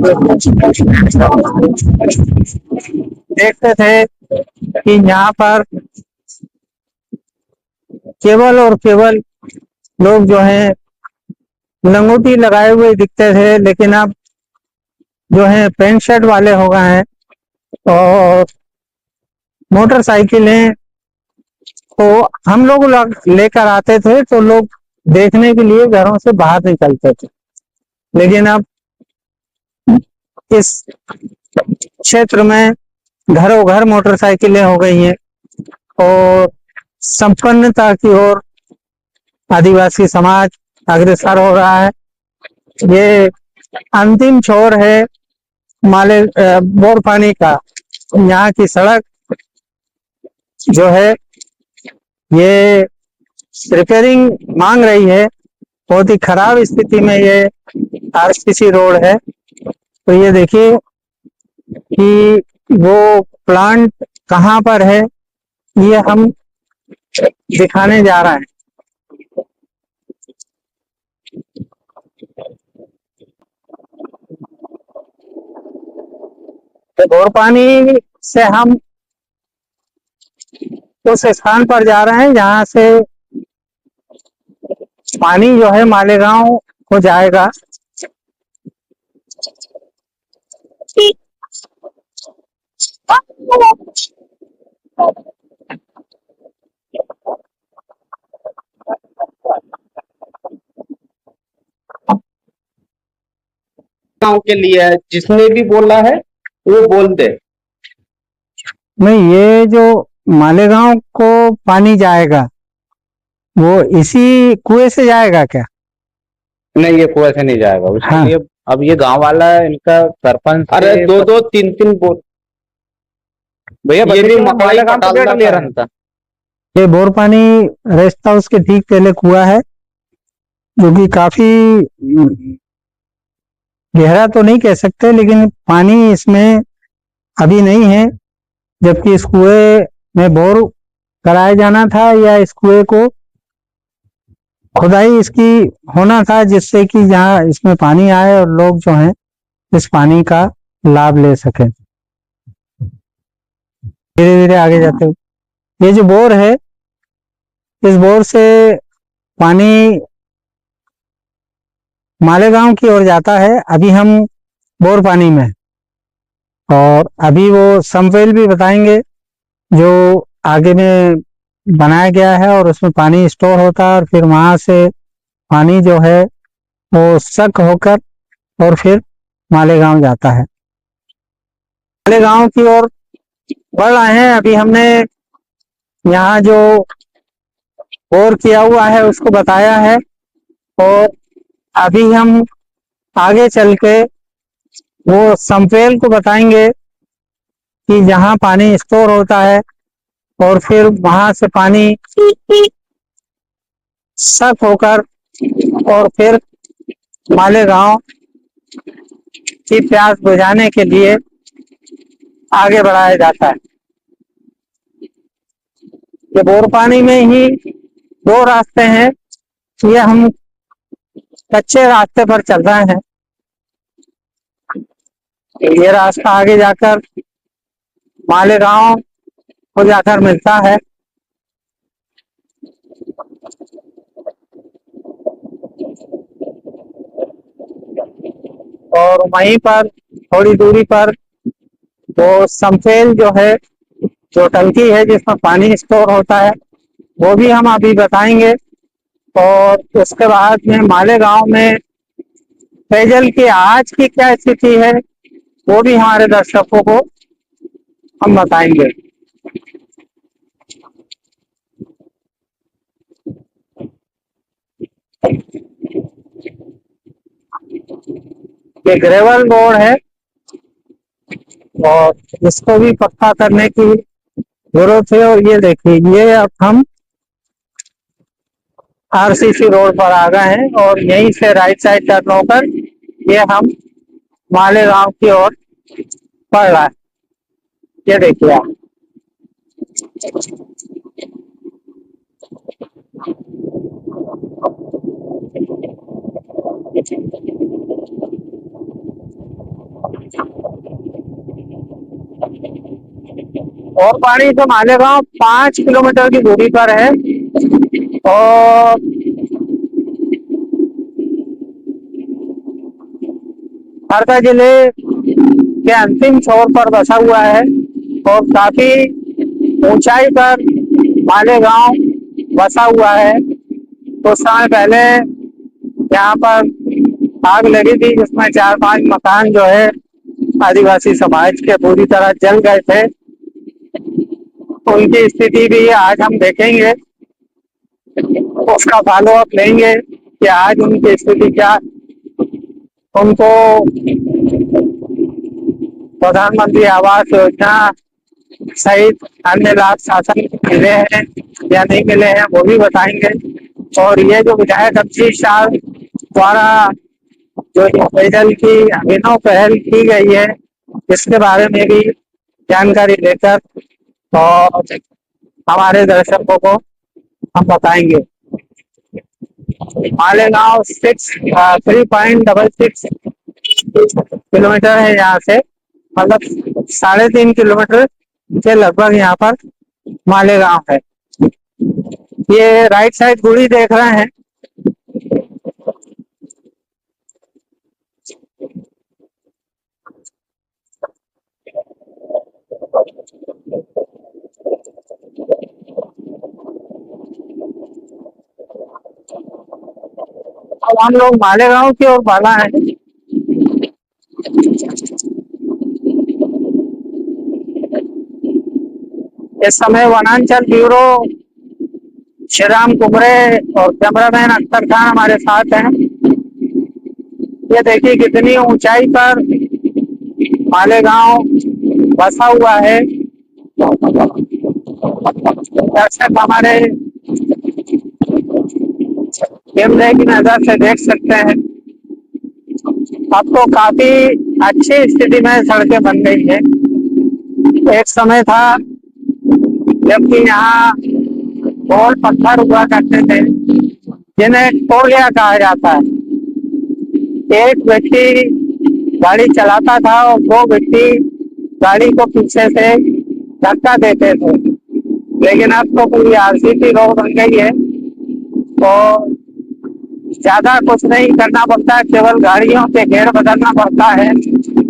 देखते थे कि यहाँ पर केवल और केवल लोग जो है लंगोटी लगाए हुए दिखते थे, लेकिन अब जो है पैंट शर्ट वाले हो गए हैं और मोटरसाइकिलें को हम लोग लेकर आते थे तो लोग देखने के लिए घरों से बाहर निकलते थे। लेकिन अब इस क्षेत्र में घरों घर मोटरसाइकिलें हो गई हैं और संपन्नता की ओर आदिवासी समाज अग्रसर हो रहा है। ये अंतिम छोर है बोर पानी का। यहाँ की सड़क जो है ये रिपेयरिंग मांग रही है। बहुत ही खराब स्थिति में ये आरसीसी रोड है। तो ये देखिए कि वो प्लांट कहाँ पर है, ये हम दिखाने जा रहे हैं। तो बोर पानी से हम उस स्थान पर जा रहे हैं जहां से पानी जो है मालेगांव को जाएगा। गांव के लिए है, जिसने भी बोला है वो बोल दे। नहीं, ये जो मालेगांव को पानी जाएगा वो इसी कुएं से जाएगा क्या? नहीं, ये कुएं से नहीं जाएगा उसके हाँ। लिए। अब ये गांव वाला है, इनका सरपंच। अरे दो दो तीन तीन बोल भैया, ये भी मकई पटाल ले रहा था। ये बोर पानी रेस्ट हाउस के ठीक पहले कुआं है, जो कि काफी गहरा तो नहीं कह सकते, लेकिन पानी इसमें अभी नहीं है। जबकि इस कुएं में बोर कराया जाना था, या इस कुएं को खुदाई इसकी होना था, जिससे कि जहाँ इसमें पानी आए और लोग जो हैं इस पानी का लाभ ले सकें। धीरे धीरे आगे जाते हुए ये जो बोर है, इस बोर से पानी मालेगांव की ओर जाता है। अभी हम बोर पानी में, और अभी वो समवेल भी बताएंगे जो आगे में बनाया गया है, और उसमें पानी स्टोर होता है, और फिर वहां से पानी जो है वो सक होकर और फिर मालेगांव जाता है। मालेगांव की ओर बढ़ रहे हैं। अभी हमने यहाँ जो बोर किया हुआ है उसको बताया है, और अभी हम आगे चल के वो समपेल को बताएंगे कि जहाँ पानी स्टोर होता है और फिर वहां से पानी सक होकर और फिर मालेगांव की प्यास बुझाने के लिए आगे बढ़ाया जाता है। ये बोर पानी में ही दो रास्ते हैं। ये हम कच्चे रास्ते पर चल रहे हैं। ये रास्ता आगे जाकर मालेगांव को जाकर मिलता है। और वहीं पर थोड़ी दूरी पर वो समफेल जो है, जो टंकी है जिसमें पानी स्टोर होता है, वो भी हम अभी बताएंगे। और उसके बाद में मालेगांव में पेयजल की आज की क्या स्थिति है वो भी हमारे दर्शकों को हम बताएंगे। ये ग्रेवल रोड है और इसको भी पक्का करने की जरूरत है। और ये देखिए, ये अब हम आरसीसी रोड पर आ गए हैं, और यहीं से राइट साइड टर्न होकर ये हम मालेगांव की ओर बढ़ रहा है। ये देखिए आप। और पानी से मालेगांव 5 किलोमीटर की दूरी पर है, और हरदा जिले के अंतिम छोर पर बसा हुआ है, और काफी ऊंचाई पर मालेगांव बसा हुआ है। कुछ समय पहले यहाँ पर आग लगी थी, जिसमें 4-5 मकान जो है आदिवासी समाज के पूरी तरह जल गए थे। उनकी स्थिति भी आज हम देखेंगे, उसका फॉलो अप लेंगे कि आज उनकी स्थिति क्या। उनको प्रधानमंत्री आवास योजना सहित अन्य लाभ शासन मिले हैं या नहीं मिले हैं वो भी बताएंगे। और ये जो विधायक अभिजीत शाह द्वारा जो पेयजल की अभिनव पहल की गई है, इसके बारे में भी जानकारी लेकर और हमारे दर्शकों को हम बताएंगे। मालेगांव 3.66 किलोमीटर है यहाँ से, मतलब 3.5 किलोमीटर के लगभग यहाँ पर मालेगांव है। ये राइट साइड गुड़ी देख रहे हैं, अब हम लोग मालेगांव की ओर बढ़ा है। इस समय वनांचल ब्यूरो श्री राम कुमरे और कैमरामैन अख्तर खान हमारे साथ हैं। ये देखिए कितनी ऊंचाई पर मालेगांव बसा हुआ है। दर्शक हमारे कैमरे की नजर से देख सकते हैं। अब तो काफी अच्छी स्थिति में सड़कें बन गई है। एक समय था जबकि यहाँ गोल पत्थर हुआ करते थे जिन्हें टोलिया कहा जाता है। एक व्यक्ति गाड़ी चलाता था और दो व्यक्ति गाड़ी को पीछे से धक्का देते थे। लेकिन अब तो पूरी आरसीसी रोड बन गई है और ज्यादा कुछ नहीं करना पड़ता, केवल गाड़ियों के घेर बदलना पड़ता है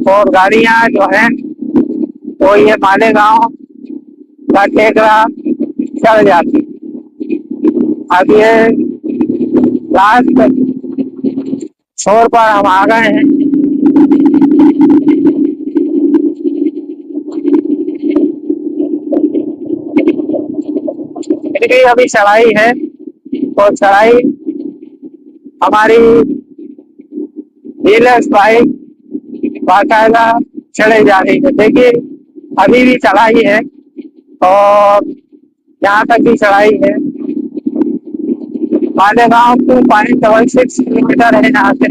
और गाड़ियां जो है वो ये मालेगांव का टेकरा चढ़ जाती। अब ये लास्ट छोर पर हम आ गए हैं। फिर भी अभी चढ़ाई है और चढ़ाई हमारी डीलक्स बाइक बाकायदा चढ़े जा रही है। देखिए अभी भी चढ़ाई है और यहाँ तक भी चढ़ाई है। मालेगांव 2.66 किलोमीटर है यहाँ से।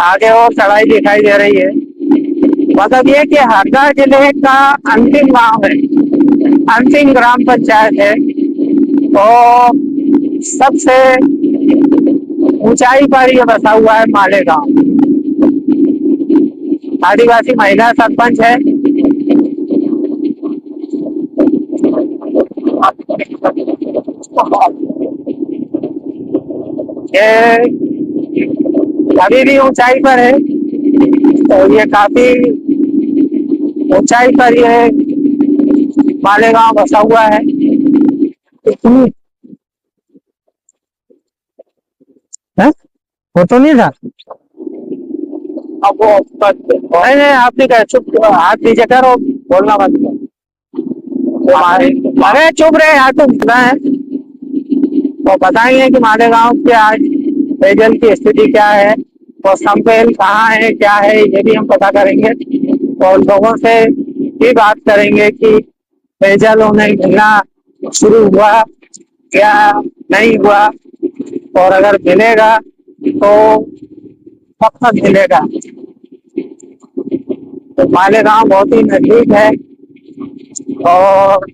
आगे और चढ़ाई दिखाई दे रही है। मतलब ये कि हरदा जिले का अंतिम गांव है, अंतिम ग्राम पंचायत है और सबसे ऊंचाई पर यह बसा हुआ है मालेगांव। आदिवासी महिला सरपंच है। ये अभी भी ऊंचाई पर है तो ये काफी ऊंचाई पर ये मालेगांव बसा हुआ है। वो तो नहीं था। अब वो नहीं, आपने कहा चुप, हाथ नीचे करो, बोलना मत करो। अरे चुप रहे, हाथ तो उठना है। तो बताएंगे कि मालेगांव के आज पेयजल की स्थिति क्या है और संपेल कहाँ है, क्या है, ये भी हम पता करेंगे और लोगों से भी बात करेंगे कि पेयजल उन्हें मिलना शुरू हुआ या नहीं हुआ और अगर मिलेगा तो कब तक मिलेगा। तो मालेगांव बहुत ही नजदीक है और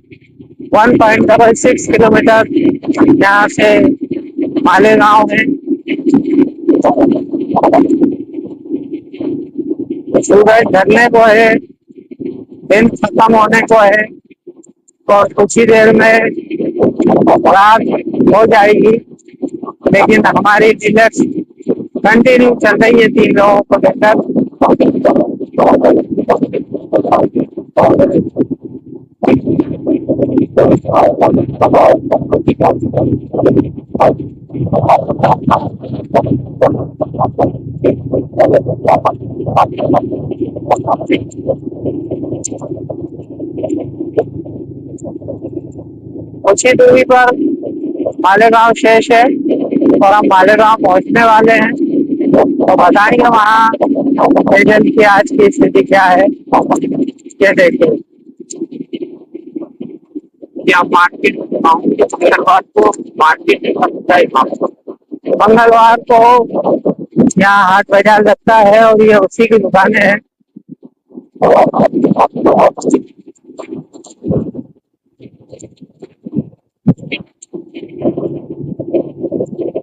1.66 किलोमीटर यहाँ से मालेगांव है। सूरज ढलने को है, दिन खत्म होने को है और कुछ ही देर में रात हो जाएगी। लेकिन हमारी डीलक्स कंटिन्यू चल रही है 3 लोगों को लेकर। कुछ ही दूरी पर मालेगांव शेष है और हम मालेगांव पहुंचने वाले हैं तो बताएंगे वहाँ पेयजल की आज की स्थिति क्या है। ये देखिए मार्केट मंगलवार को मार्केट मंगलवार को यहाँ हाट बाजार लगता है और ये उसी की दुकानें हैं।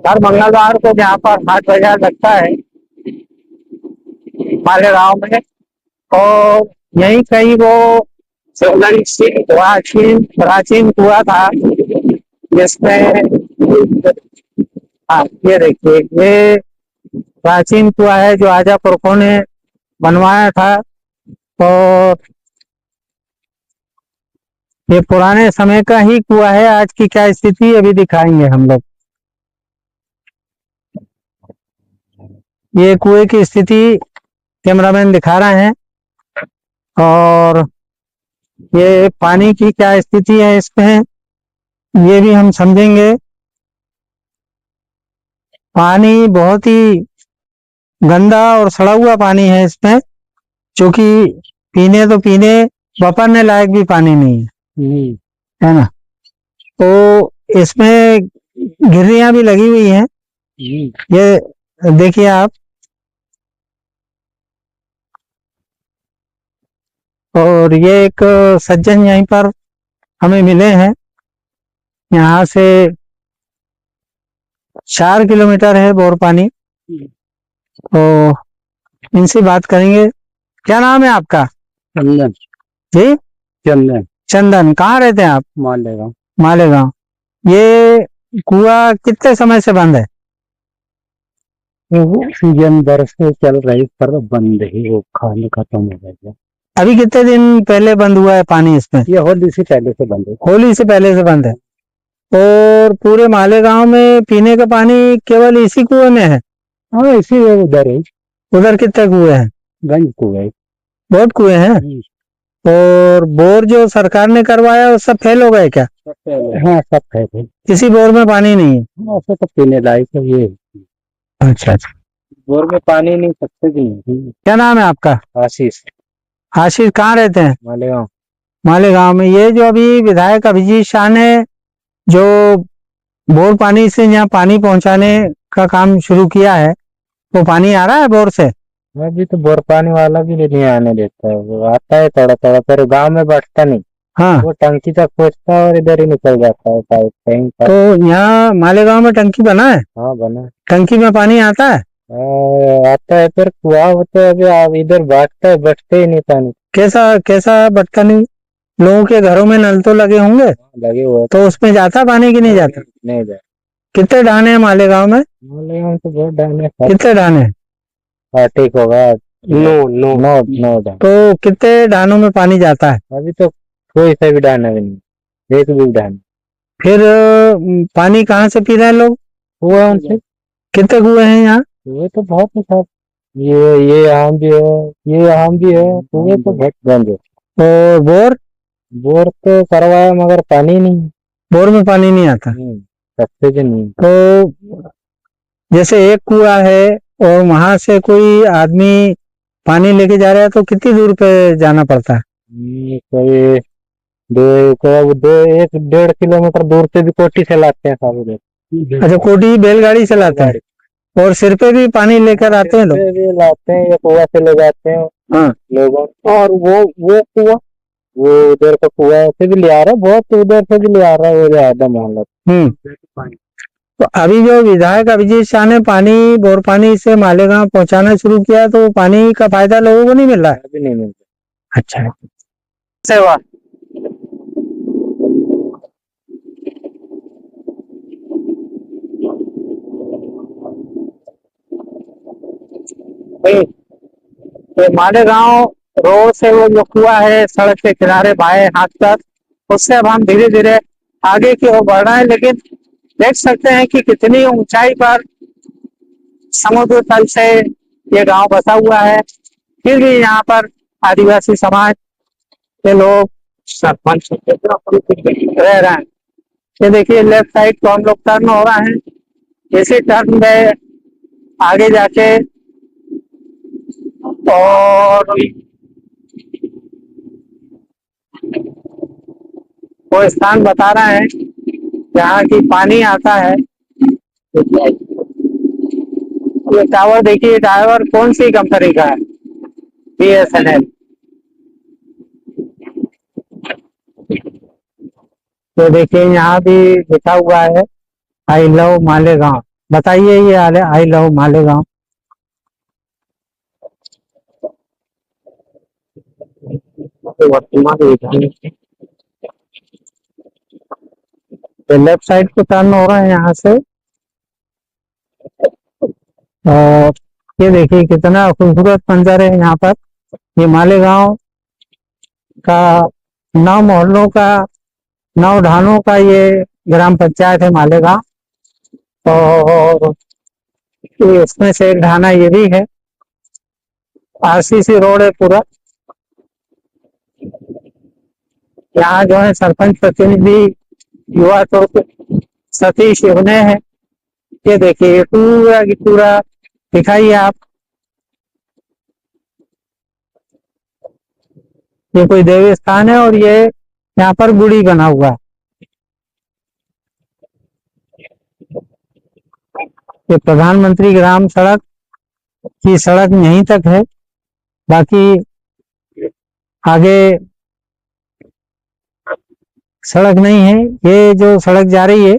हर मंगलवार को जहाँ पर हाट बाजार लगता है मालेगांव में और यही कहीं वो प्राचीन कुआ था जिसमें हाँ, ये देखिए, ये प्राचीन कुआं है जो आजा पुरखों ने बनवाया था। और ये पुराने समय का ही कुआं है। आज की क्या स्थिति अभी दिखाएंगे हम लोग। ये कुएं की स्थिति कैमरामैन दिखा रहे हैं। और ये पानी की क्या स्थिति है इसमें, ये भी हम समझेंगे। पानी बहुत ही गंदा और सड़ा हुआ पानी है इसमें, जो कि पीने तो पीने, वापरने लायक भी पानी नहीं है ना। तो इसमें गिर्रियां भी लगी हुई हैं। ये देखिए आप। और ये एक सज्जन यहीं पर हमें मिले हैं। यहाँ से 4 किलोमीटर है बोरपानी। तो इनसे बात करेंगे। क्या नाम है आपका? चंदन। जी, चंदन। चंदन। कहाँ रहते हैं आप? मालेगांव। मालेगांव। ये कुआं कितने समय से बंद है? सीजन बरस से चल रही, पर बंद ही, वो खाने खत्म हो गया। अभी कितने दिन पहले बंद हुआ है पानी इसमें? ये होली से पहले से बंद है। होली से पहले से बंद है। और पूरे मालेगांव में पीने का पानी केवल इसी कुएं में है? हाँ, इसी उधर है। उधर कितने कुएं हैं? गंज कुएं। बहुत कुएं हैं। और बोर जो सरकार ने करवाया वो सब फेल हो गए क्या? हाँ, सब फेल। किसी बोर में पानी नहीं है? ऐसे तो पीने लायक है ये। अच्छा अच्छा। बोर में पानी नहीं, सकते भी नहीं। क्या नाम है आपका? आशीष। आशीष। कहाँ रहते हैं? मालेगांव। मालेगांव में। ये जो अभी विधायक अभिजीत शाह ने जो बोर पानी से यहाँ पानी पहुंचाने का काम शुरू किया है, वो पानी आ रहा है बोर से? अभी तो बोर पानी वाला भी नहीं आने देता है। वो आता है थोड़ा थोड़ा, पर गांव में बैठता नहीं। हाँ। वो टंकी तक पहुंचता है और इधर ही निकल जाता है पाइप कहीं पर। तो यहाँ मालेगांव में टंकी बना है? हाँ, बना। टंकी में पानी आता है? आता है, पर कुआं होता है। अभी आप इधर बैठता है, बैठते ही नहीं पानी। कैसा कैसा बटका नहीं? लोगों के घरों में नल तो लगे होंगे, लगे हुए। तो उसमें जाता पानी की नहीं जाता? नहीं जाए। कितने डाने हैं मालेगांव में? मालेगांव तो बहुत डाल है। कितने डाने हैं? ठीक होगा। नो नो नो नो डाल। तो कितने डानों में पानी जाता है? अभी तो कोई सा भी डालना भी नहीं, एक भी डालना। फिर पानी कहाँ से पी रहे हैं लोग? कुआं से। कितने कुएं हैं यहाँ? ये तो बहुत ही साफ। ये यहाँ भी है, ये यहाँ भी है। कुएं तो बहुत गंदे। और बोर? बोर तो करवाया, मगर पानी नहीं। बोर में पानी नहीं आता? सस्ते से नहीं। तो जैसे एक कुआं है और वहां से कोई आदमी पानी लेके जा रहा है, तो कितनी दूर पे जाना पड़ता है? कोई दो 1-1.5 किलोमीटर दूर से भी कोटी से लाते हैं सारे लोग। अच्छा, कोटी बैलगाड़ी चलाते हैं? और सिर पे भी पानी लेकर आते हैं लोग? भी लाते हैं, या कुआ से ले जाते हैं। हाँ। लोगों। और वो कुआ, वो उधर का कुआ से भी ले आ रहा है, बहुत उधर से भी ले आ रहा है, वो ज्यादा मोहल्ला। तो अभी जो विधायक अभिजीत शाह ने पानी, बोर पानी से मालेगांव पहुंचाना शुरू किया, तो वो पानी का फायदा लोगों को नहीं मिल रहा है? अभी नहीं मिलता। अच्छा। सेवा। तो मालेगांव रोड से वो जो कुआं है सड़क के किनारे बाएं हाथ पर, उससे अब हम धीरे धीरे आगे की ओर बढ़ रहे हैं। लेकिन देख सकते हैं कि कितनी ऊंचाई पर समुद्र तल से ये गांव बसा हुआ है। फिर भी यहाँ पर आदिवासी समाज के लोग सरपंच रह रहे हैं। ये देखिए, लेफ्ट साइड को हम लोग टर्न हो रहे हैं। इसी टर्न में आगे जाके और वो स्थान बता रहे हैं जहाँ की पानी आता है। ये टावर देखिए, टावर कौन सी कंपनी का है? BSNL। तो देखिए, यहाँ भी लिखा हुआ है आई लव मालेगांव। बताइए, ये I love Malegaon. Left side को टर्न हो रहे हैं यहाँ से। और ये देखिए कितना खूबसूरत मंजर है यहाँ पर। ये मालेगांव का 9 मोहल्लों का 9 ढाणों का ये ग्राम पंचायत है मालेगांव। और इसमें से एक ढाना ये भी है। आरसीसी रोड है पूरा। यहाँ जो है सरपंच प्रतिनिधि युवा तो सतीश युवने है। ये देखिए पूरा की पूरा दिखाइए आप। ये कोई देवी स्थान है और ये यहाँ पर गुड़ी बना हुआ है। ये प्रधानमंत्री ग्राम सड़क की सड़क यहीं तक है, बाकी आगे सड़क नहीं है। ये जो सड़क जा रही है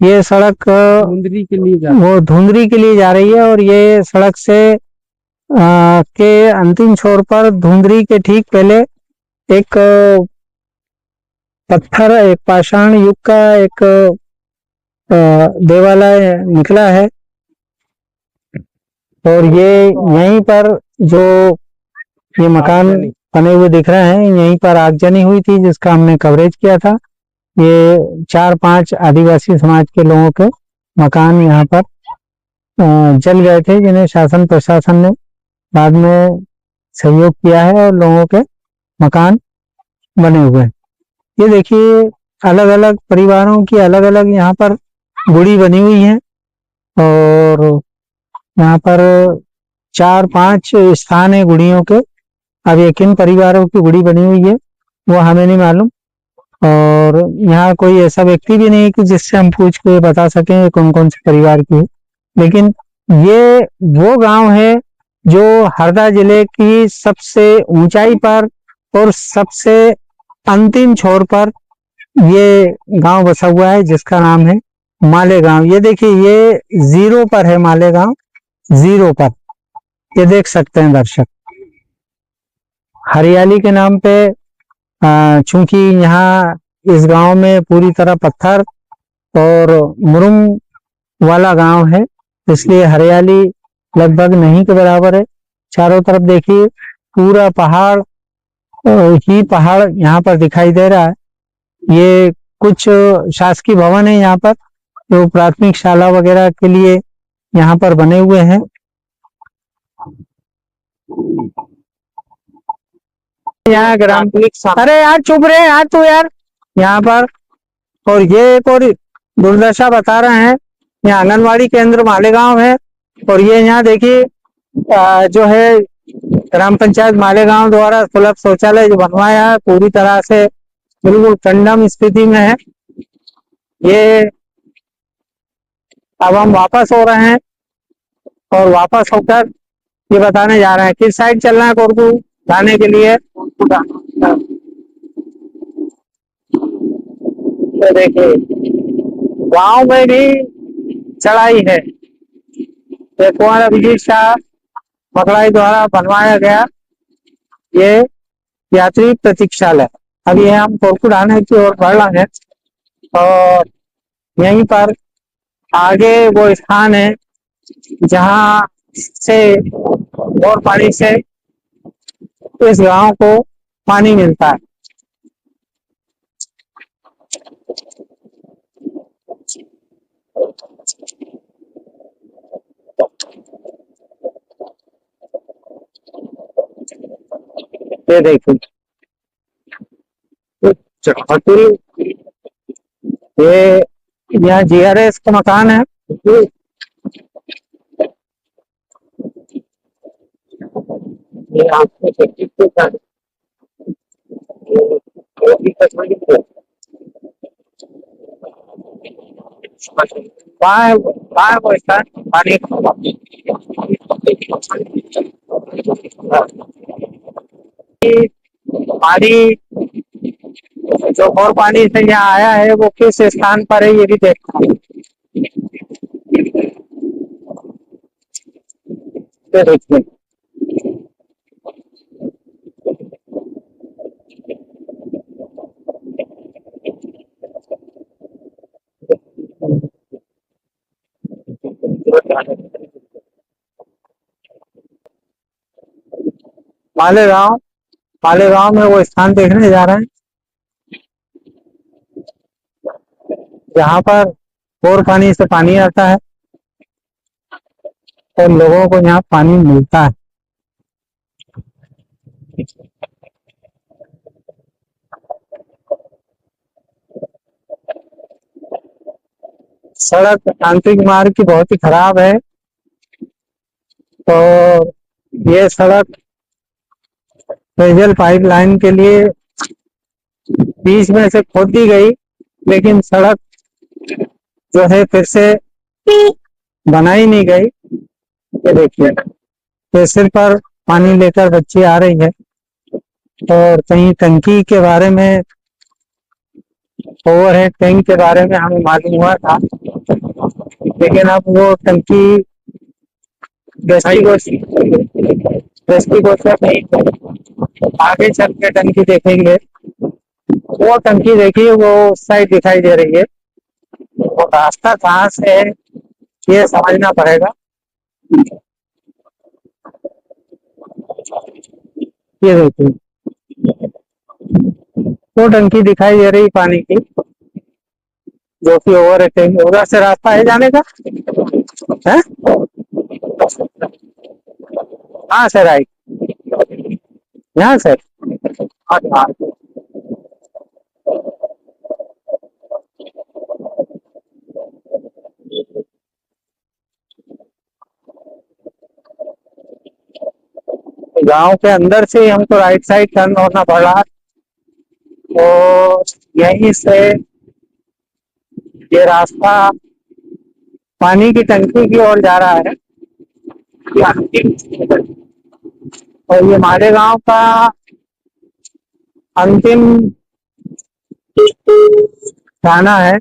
ये सड़क धुंधरी के लिए वो धुंधरी के लिए जा रही है। और ये सड़क से के अंतिम छोर पर धुंधरी के ठीक पहले एक पत्थर, एक पाषाण युग का एक देवालय निकला है। और ये यहीं पर जो ये मकान बने हुए दिख रहे हैं, यहीं पर आगजनी हुई थी जिसका हमने कवरेज किया था। ये 4-5 आदिवासी समाज के लोगों के मकान यहाँ पर जल गए थे, जिन्हें शासन प्रशासन ने बाद में सहयोग किया है और लोगों के मकान बने हुए हैं। ये देखिए अलग अलग परिवारों की अलग अलग यहाँ पर गुड़ी बनी हुई है। और यहाँ पर 4-5 स्थान है गुड़ियों के। अब ये किन परिवारों की गुड़ी बनी हुई है वो हमें नहीं मालूम। और यहाँ कोई ऐसा व्यक्ति भी नहीं कि जिससे हम पूछ के बता सकें कौन कौन से परिवार की है। लेकिन ये वो गांव है जो हरदा जिले की सबसे ऊंचाई पर और सबसे अंतिम छोर पर ये गांव बसा हुआ है, जिसका नाम है मालेगांव। ये देखिए ये 0 पर है मालेगांव, 0 पर। ये देख सकते हैं दर्शक। हरियाली के नाम पे चूंकि यहाँ इस गांव में पूरी तरह पत्थर और मुरुम वाला गांव है, इसलिए हरियाली लगभग नहीं के बराबर है। चारों तरफ देखिए पूरा पहाड़ ही पहाड़ यहाँ पर दिखाई दे रहा है। ये कुछ शासकीय भवन है यहाँ पर, जो प्राथमिक शाला वगैरह के लिए यहाँ पर बने हुए हैं। यहाँ ग्राम, अरे यार चुप रहे यार तू यार यहाँ पर। और ये एक और दुर्दशा बता रहे हैं, यहाँ आंगनवाड़ी केंद्र मालेगांव है। और ये यहाँ देखिए जो है ग्राम पंचायत मालेगांव द्वारा सुलभ शौचालय जो बनवाया है, पूरी तरह से बिल्कुल कंडम स्थिति में है। ये अब हम वापस हो रहे हैं और वापस होकर ये बताने जा रहे हैं किस साइड चलना है कोरकू जाने के लिए। तो देखिए गांव में भी चढ़ाई है। ये कुंवर अभिजीत शाह मकड़ाई द्वारा बनवाया गया ये यात्री प्रतीक्षालय। अब ये हम कोरकू ढाने की ओर बढ़ रहे हैं और यहीं पर आगे वो स्थान है जहाँ से और पानी से इस गांव को पानी मिलता है। ये देखिए ये यहाँ GRS का मकान है। ये आपको वो स्थान पानी पानी जो और पानी से यहाँ आया है वो किस स्थान पर है ये भी देखना है। देखिए मालेगांव में वो स्थान देखने जा रहे हैं जहाँ पर बोर पानी से पानी आता है और लोगों को यहाँ पानी मिलता है। सड़क आंतरिक मार्ग की बहुत ही खराब है और ये सड़क पेयजल पाइपलाइन के लिए बीच में से खोद दी गई, लेकिन सड़क जो है फिर से बनाई नहीं गई। ये देखिए स्टेशन पर पानी लेकर बच्ची आ रही है और कहीं टंकी के बारे में, ओवरहेड टैंक के बारे में हमें मालूम हुआ था, लेकिन अब वो टंकी दृष्टिगोचर नहीं, आगे चल के टंकी देखेंगे। वो टंकी देखिए वो उस साइड दिखाई दे रही है, वो रास्ता कहाँ से है ये समझना पड़ेगा। ये देखिए वो टंकी दिखाई दे रही पानी की, जो कि ओवर टैंक। उधर से रास्ता है जाने का है? हाँ सर, राइट यहाँ सर। हाँ, गांव के अंदर से हमको राइट साइड टर्न होना पड़ा और यहीं से ये रास्ता पानी की टंकी की ओर जा रहा है। और ये मालेगांव का अंतिम थाना है।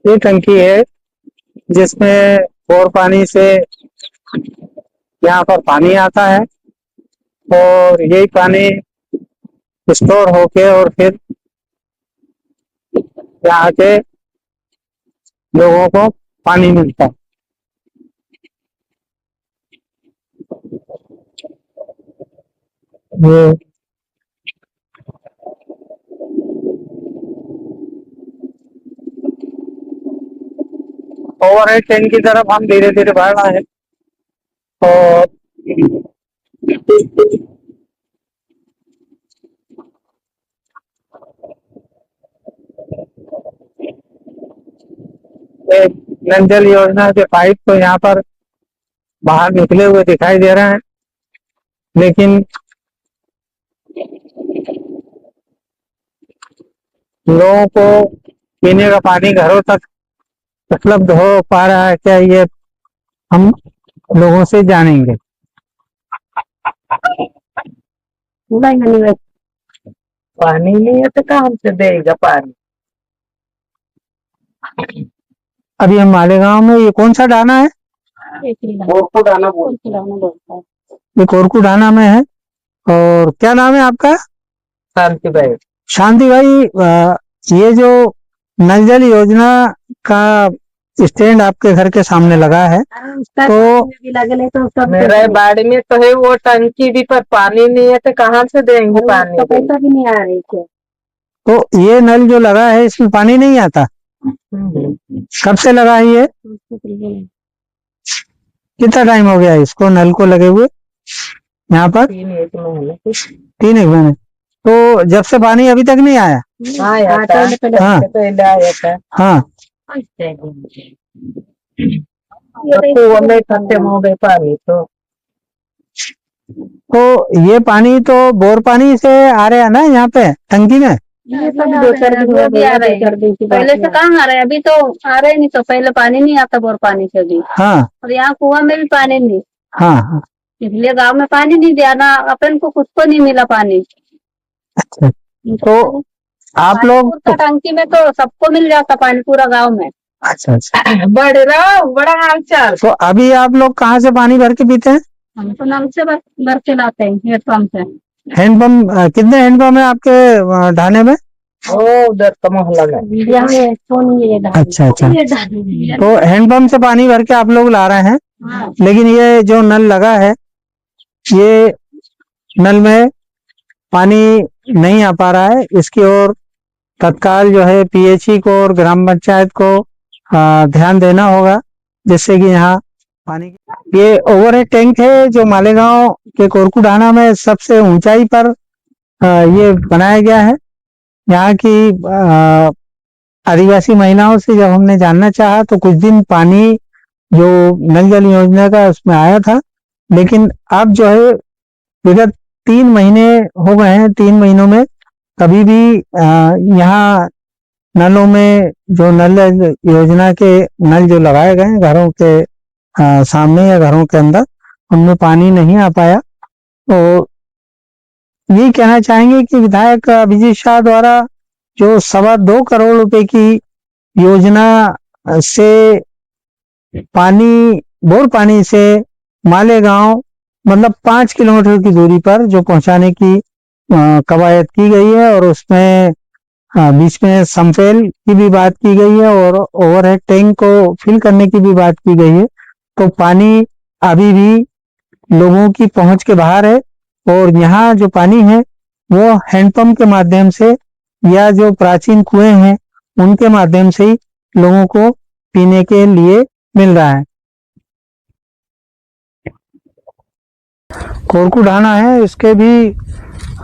ये टंकी है जिसमें बोर पानी से यहाँ पर पानी आता है और यही पानी स्टोर होके और फिर यहाँ के लोगों को पानी मिलता है। ये ओवरहेड टैंक की तरफ हम धीरे धीरे बढ़ रहे हैं और नल जल योजना के पाइप तो यहाँ पर बाहर निकले हुए दिखाई दे रहे हैं, लेकिन लोगों को पीने का पानी घरों तक उपलब्ध हो पा रहा है क्या, ये हम लोगों से जानेंगे। नहीं, पानी नहीं है तो कहाँ से देगा पानी। अभी हम मालेगांव में, ये कौन सा डाना है? कोरकू डाना बोलते हैं। ये कोरकू डाना में है। और क्या नाम है आपका? शांति भाई। शांति भाई, ये जो नल जल योजना का स्टैंड आपके घर के सामने लगा है, तो मेरे बाड़ी में तो है वो टंकी भी, पर पानी नहीं है तो कहाँ से देंगे पानी। तो पैसा भी नहीं आ रही थे। तो ये नल जो लगा है इसमें पानी नहीं आता? कब से लगा है ये? कितना टाइम हो गया इसको, नल को लगे हुए यहाँ पर? 3 महीने। तो जब से पानी अभी तक नहीं आया? हाँ, हाँ कुआं में खत्म हो गए पानी तो ये पानी तो बोर पानी से आ रहा है ना यहाँ पे टंकी में? ये सब 2-4 दिन में भी आ रहे हैं। 2-4 दिन की पहले बात से कहाँ आ रहे हैं, अभी तो आ रहे नहीं, तो पहले पानी नहीं आता बोर पानी से भी, हाँ और यहाँ कुआं में भी पानी नहीं, हाँ हाँ। इसलिए गांव में पानी नहीं दिया ना, अपन को कुछ को नहीं मिला पानी। अच्छा, तो आप लोग तो टंकी में तो सबको मिल जाता पानी, पूरा गांव में। अच्छा अच्छा, बड़ा हाल चाल। तो अभी आप लोग कहाँ से पानी भर के पीते हैं? हम तो नल से भर के लाते हैं, हेडपम्प से। हैंडपम्प कितने हैंडपम्प है आपके ढाने में? ओ उधर का मोहल्ला में। अच्छा अच्छा, तो हैंडपम्प से पानी भर के आप लोग ला रहे हैं, हाँ। लेकिन ये जो नल लगा है, ये नल में पानी नहीं आ पा रहा है। इसकी ओर तत्काल जो है पीएचई को और ग्राम पंचायत को ध्यान देना होगा, जिससे कि यहाँ पानी, ये ओवरहेड टैंक है जो मालेगांव के कोरकू ढाना में सबसे ऊंचाई पर ये बनाया गया है। यहाँ की आदिवासी महिलाओं से जब हमने जानना चाहा तो कुछ दिन पानी जो नल जल योजना का उसमें आया था, लेकिन अब जो है विगत 3 महीने हो गए हैं, 3 महीनों में कभी भी यहाँ नलों में जो नल योजना के नल जो लगाए गए हैं घरों के सामने या घरों के अंदर, उनमें पानी नहीं आ पाया। तो ये कहना चाहेंगे कि विधायक अभिजीत शाह द्वारा जो 2.25 करोड़ रुपए की योजना से पानी, बोर पानी से मालेगांव मतलब 5 किलोमीटर की दूरी पर जो पहुंचाने की कवायद की गई है, और उसमें बीच में समफेल की भी बात की गई है और ओवरहेड टैंक को फिल करने की भी बात की गई है। तो पानी अभी भी लोगों की पहुंच के बाहर है, और यहाँ जो पानी है वो हैंडपंप के माध्यम से या जो प्राचीन कुएं हैं उनके माध्यम से ही लोगों को पीने के लिए मिल रहा है। कोरकू ढाना है, इसके भी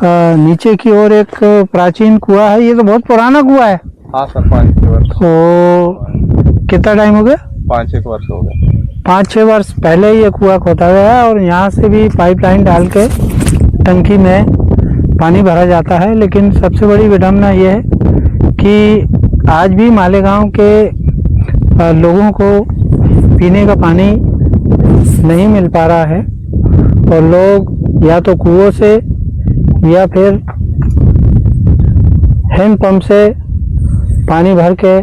नीचे की ओर एक प्राचीन कुआं है। ये तो बहुत पुराना कुआं है। हाँ सर, 5-6 वर्ष। तो कितना टाइम हो गया? 5-6 वर्ष हो गए। 5-6 वर्ष पहले ये कुआं खोदा गया है, और यहाँ से भी पाइपलाइन डाल के टंकी में पानी भरा जाता है। लेकिन सबसे बड़ी विडंबना ये है कि आज भी मालेगांव के लोगों को पीने का पानी नहीं मिल पा रहा है, और लोग या तो कुओं से या फिर हैंडपंप से पानी भर के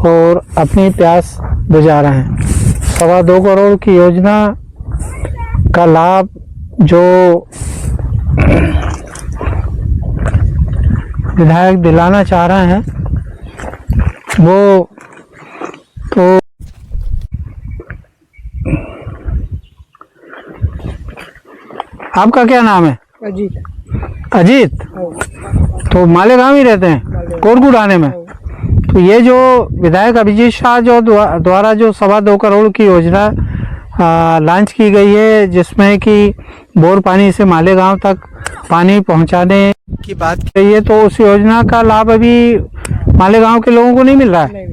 और अपनी प्यास बुझा रहे हैं। 2.25 करोड़ की योजना का लाभ जो विधायक दिलाना चाह रहे हैं वो तो आपका क्या नाम है? अजीत। अजीत, तो मालेगांव ही रहते हैं, कोरकू ढाने में। तो ये जो विधायक अभिजीत शाह जो द्वारा जो 2.25 करोड़ की योजना लॉन्च की गई है, जिसमें कि बोर पानी से मालेगांव तक पानी पहुंचाने की बात की गई है, तो उस योजना का लाभ अभी मालेगांव के लोगों को नहीं मिल रहा है।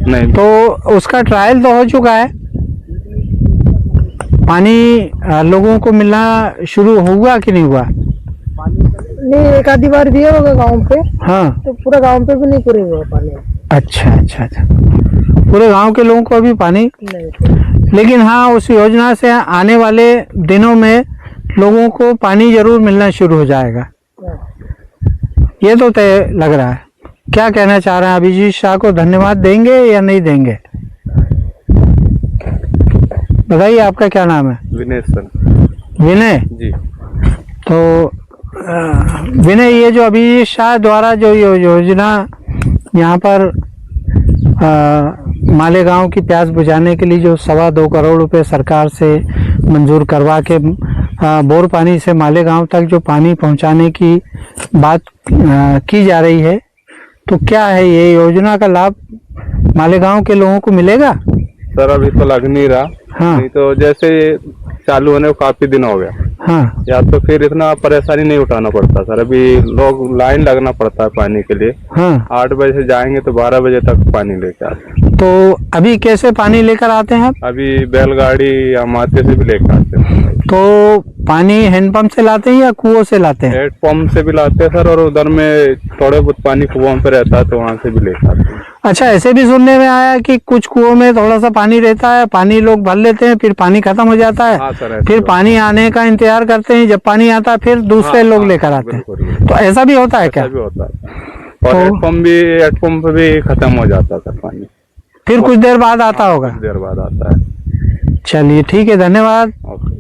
नहीं, तो उसका ट्रायल तो हो चुका है, पानी लोगों को मिलना शुरू हुआ कि नहीं हुआ? नहीं, एक आधी बार दिया होगा गांव पे। हाँ, तो पूरा गांव पे भी नहीं पूरे हुआ पानी। अच्छा अच्छा अच्छा, पूरे गांव के लोगों को अभी पानी नहीं। लेकिन हाँ, उस योजना से आने वाले दिनों में लोगों को पानी जरूर मिलना शुरू हो जाएगा, ये तो तय लग रहा है। क्या कहना चाह रहे हैं? अभिजीत शाह को धन्यवाद देंगे या नहीं देंगे? बताइए, आपका क्या नाम है? विनय सर। विनय जी। तो विनय, ये जो अभिजीत शाह द्वारा जो योजना यहाँ पर मालेगांव की प्यास बुझाने के लिए जो 2.25 करोड़ रुपए सरकार से मंजूर करवा के बोर पानी से मालेगांव तक जो पानी पहुंचाने की बात की जा रही है, तो क्या है ये योजना का लाभ मालेगांव के लोगों को मिलेगा? सर अभी तो लग नहीं रहा। हाँ। नहीं तो जैसे चालू होने को काफी दिन हो गया। हाँ या तो फिर इतना परेशानी नहीं उठाना पड़ता सर। अभी लोग लाइन लगना पड़ता है पानी के लिए। हाँ। 8 बजे से जाएंगे तो 12 बजे तक पानी लेके आते हैं। तो अभी कैसे पानी लेकर आते हैं आप? अभी बैलगाड़ी या माथे से भी लेकर आते हैं। तो पानी हैंडपंप से लाते हैं या कुओं से लाते हैं? हेड पंप से भी लाते हैं सर, और उधर में थोड़े बहुत पानी कुआं पे रहता है तो वहाँ से भी लेकर आते हैं। अच्छा, ऐसे भी सुनने में आया कि कुछ कुओं में थोड़ा सा पानी रहता है, पानी लोग भर लेते हैं, फिर पानी खत्म हो जाता है। हाँ सर, ऐसे फिर होता पानी आने का इंतजार करते हैं, जब पानी आता है फिर दूसरे हाँ, लोग हाँ, लेकर आते हैं। बिल्कुल। तो ऐसा भी होता है क्या? ऐसा भी होता है। और तो हेडपंप भी खत्म हो जाता था पानी, फिर कुछ देर बाद आता होगा। कुछ देर बाद आता है। चलिए ठीक है, धन्यवाद। ओके।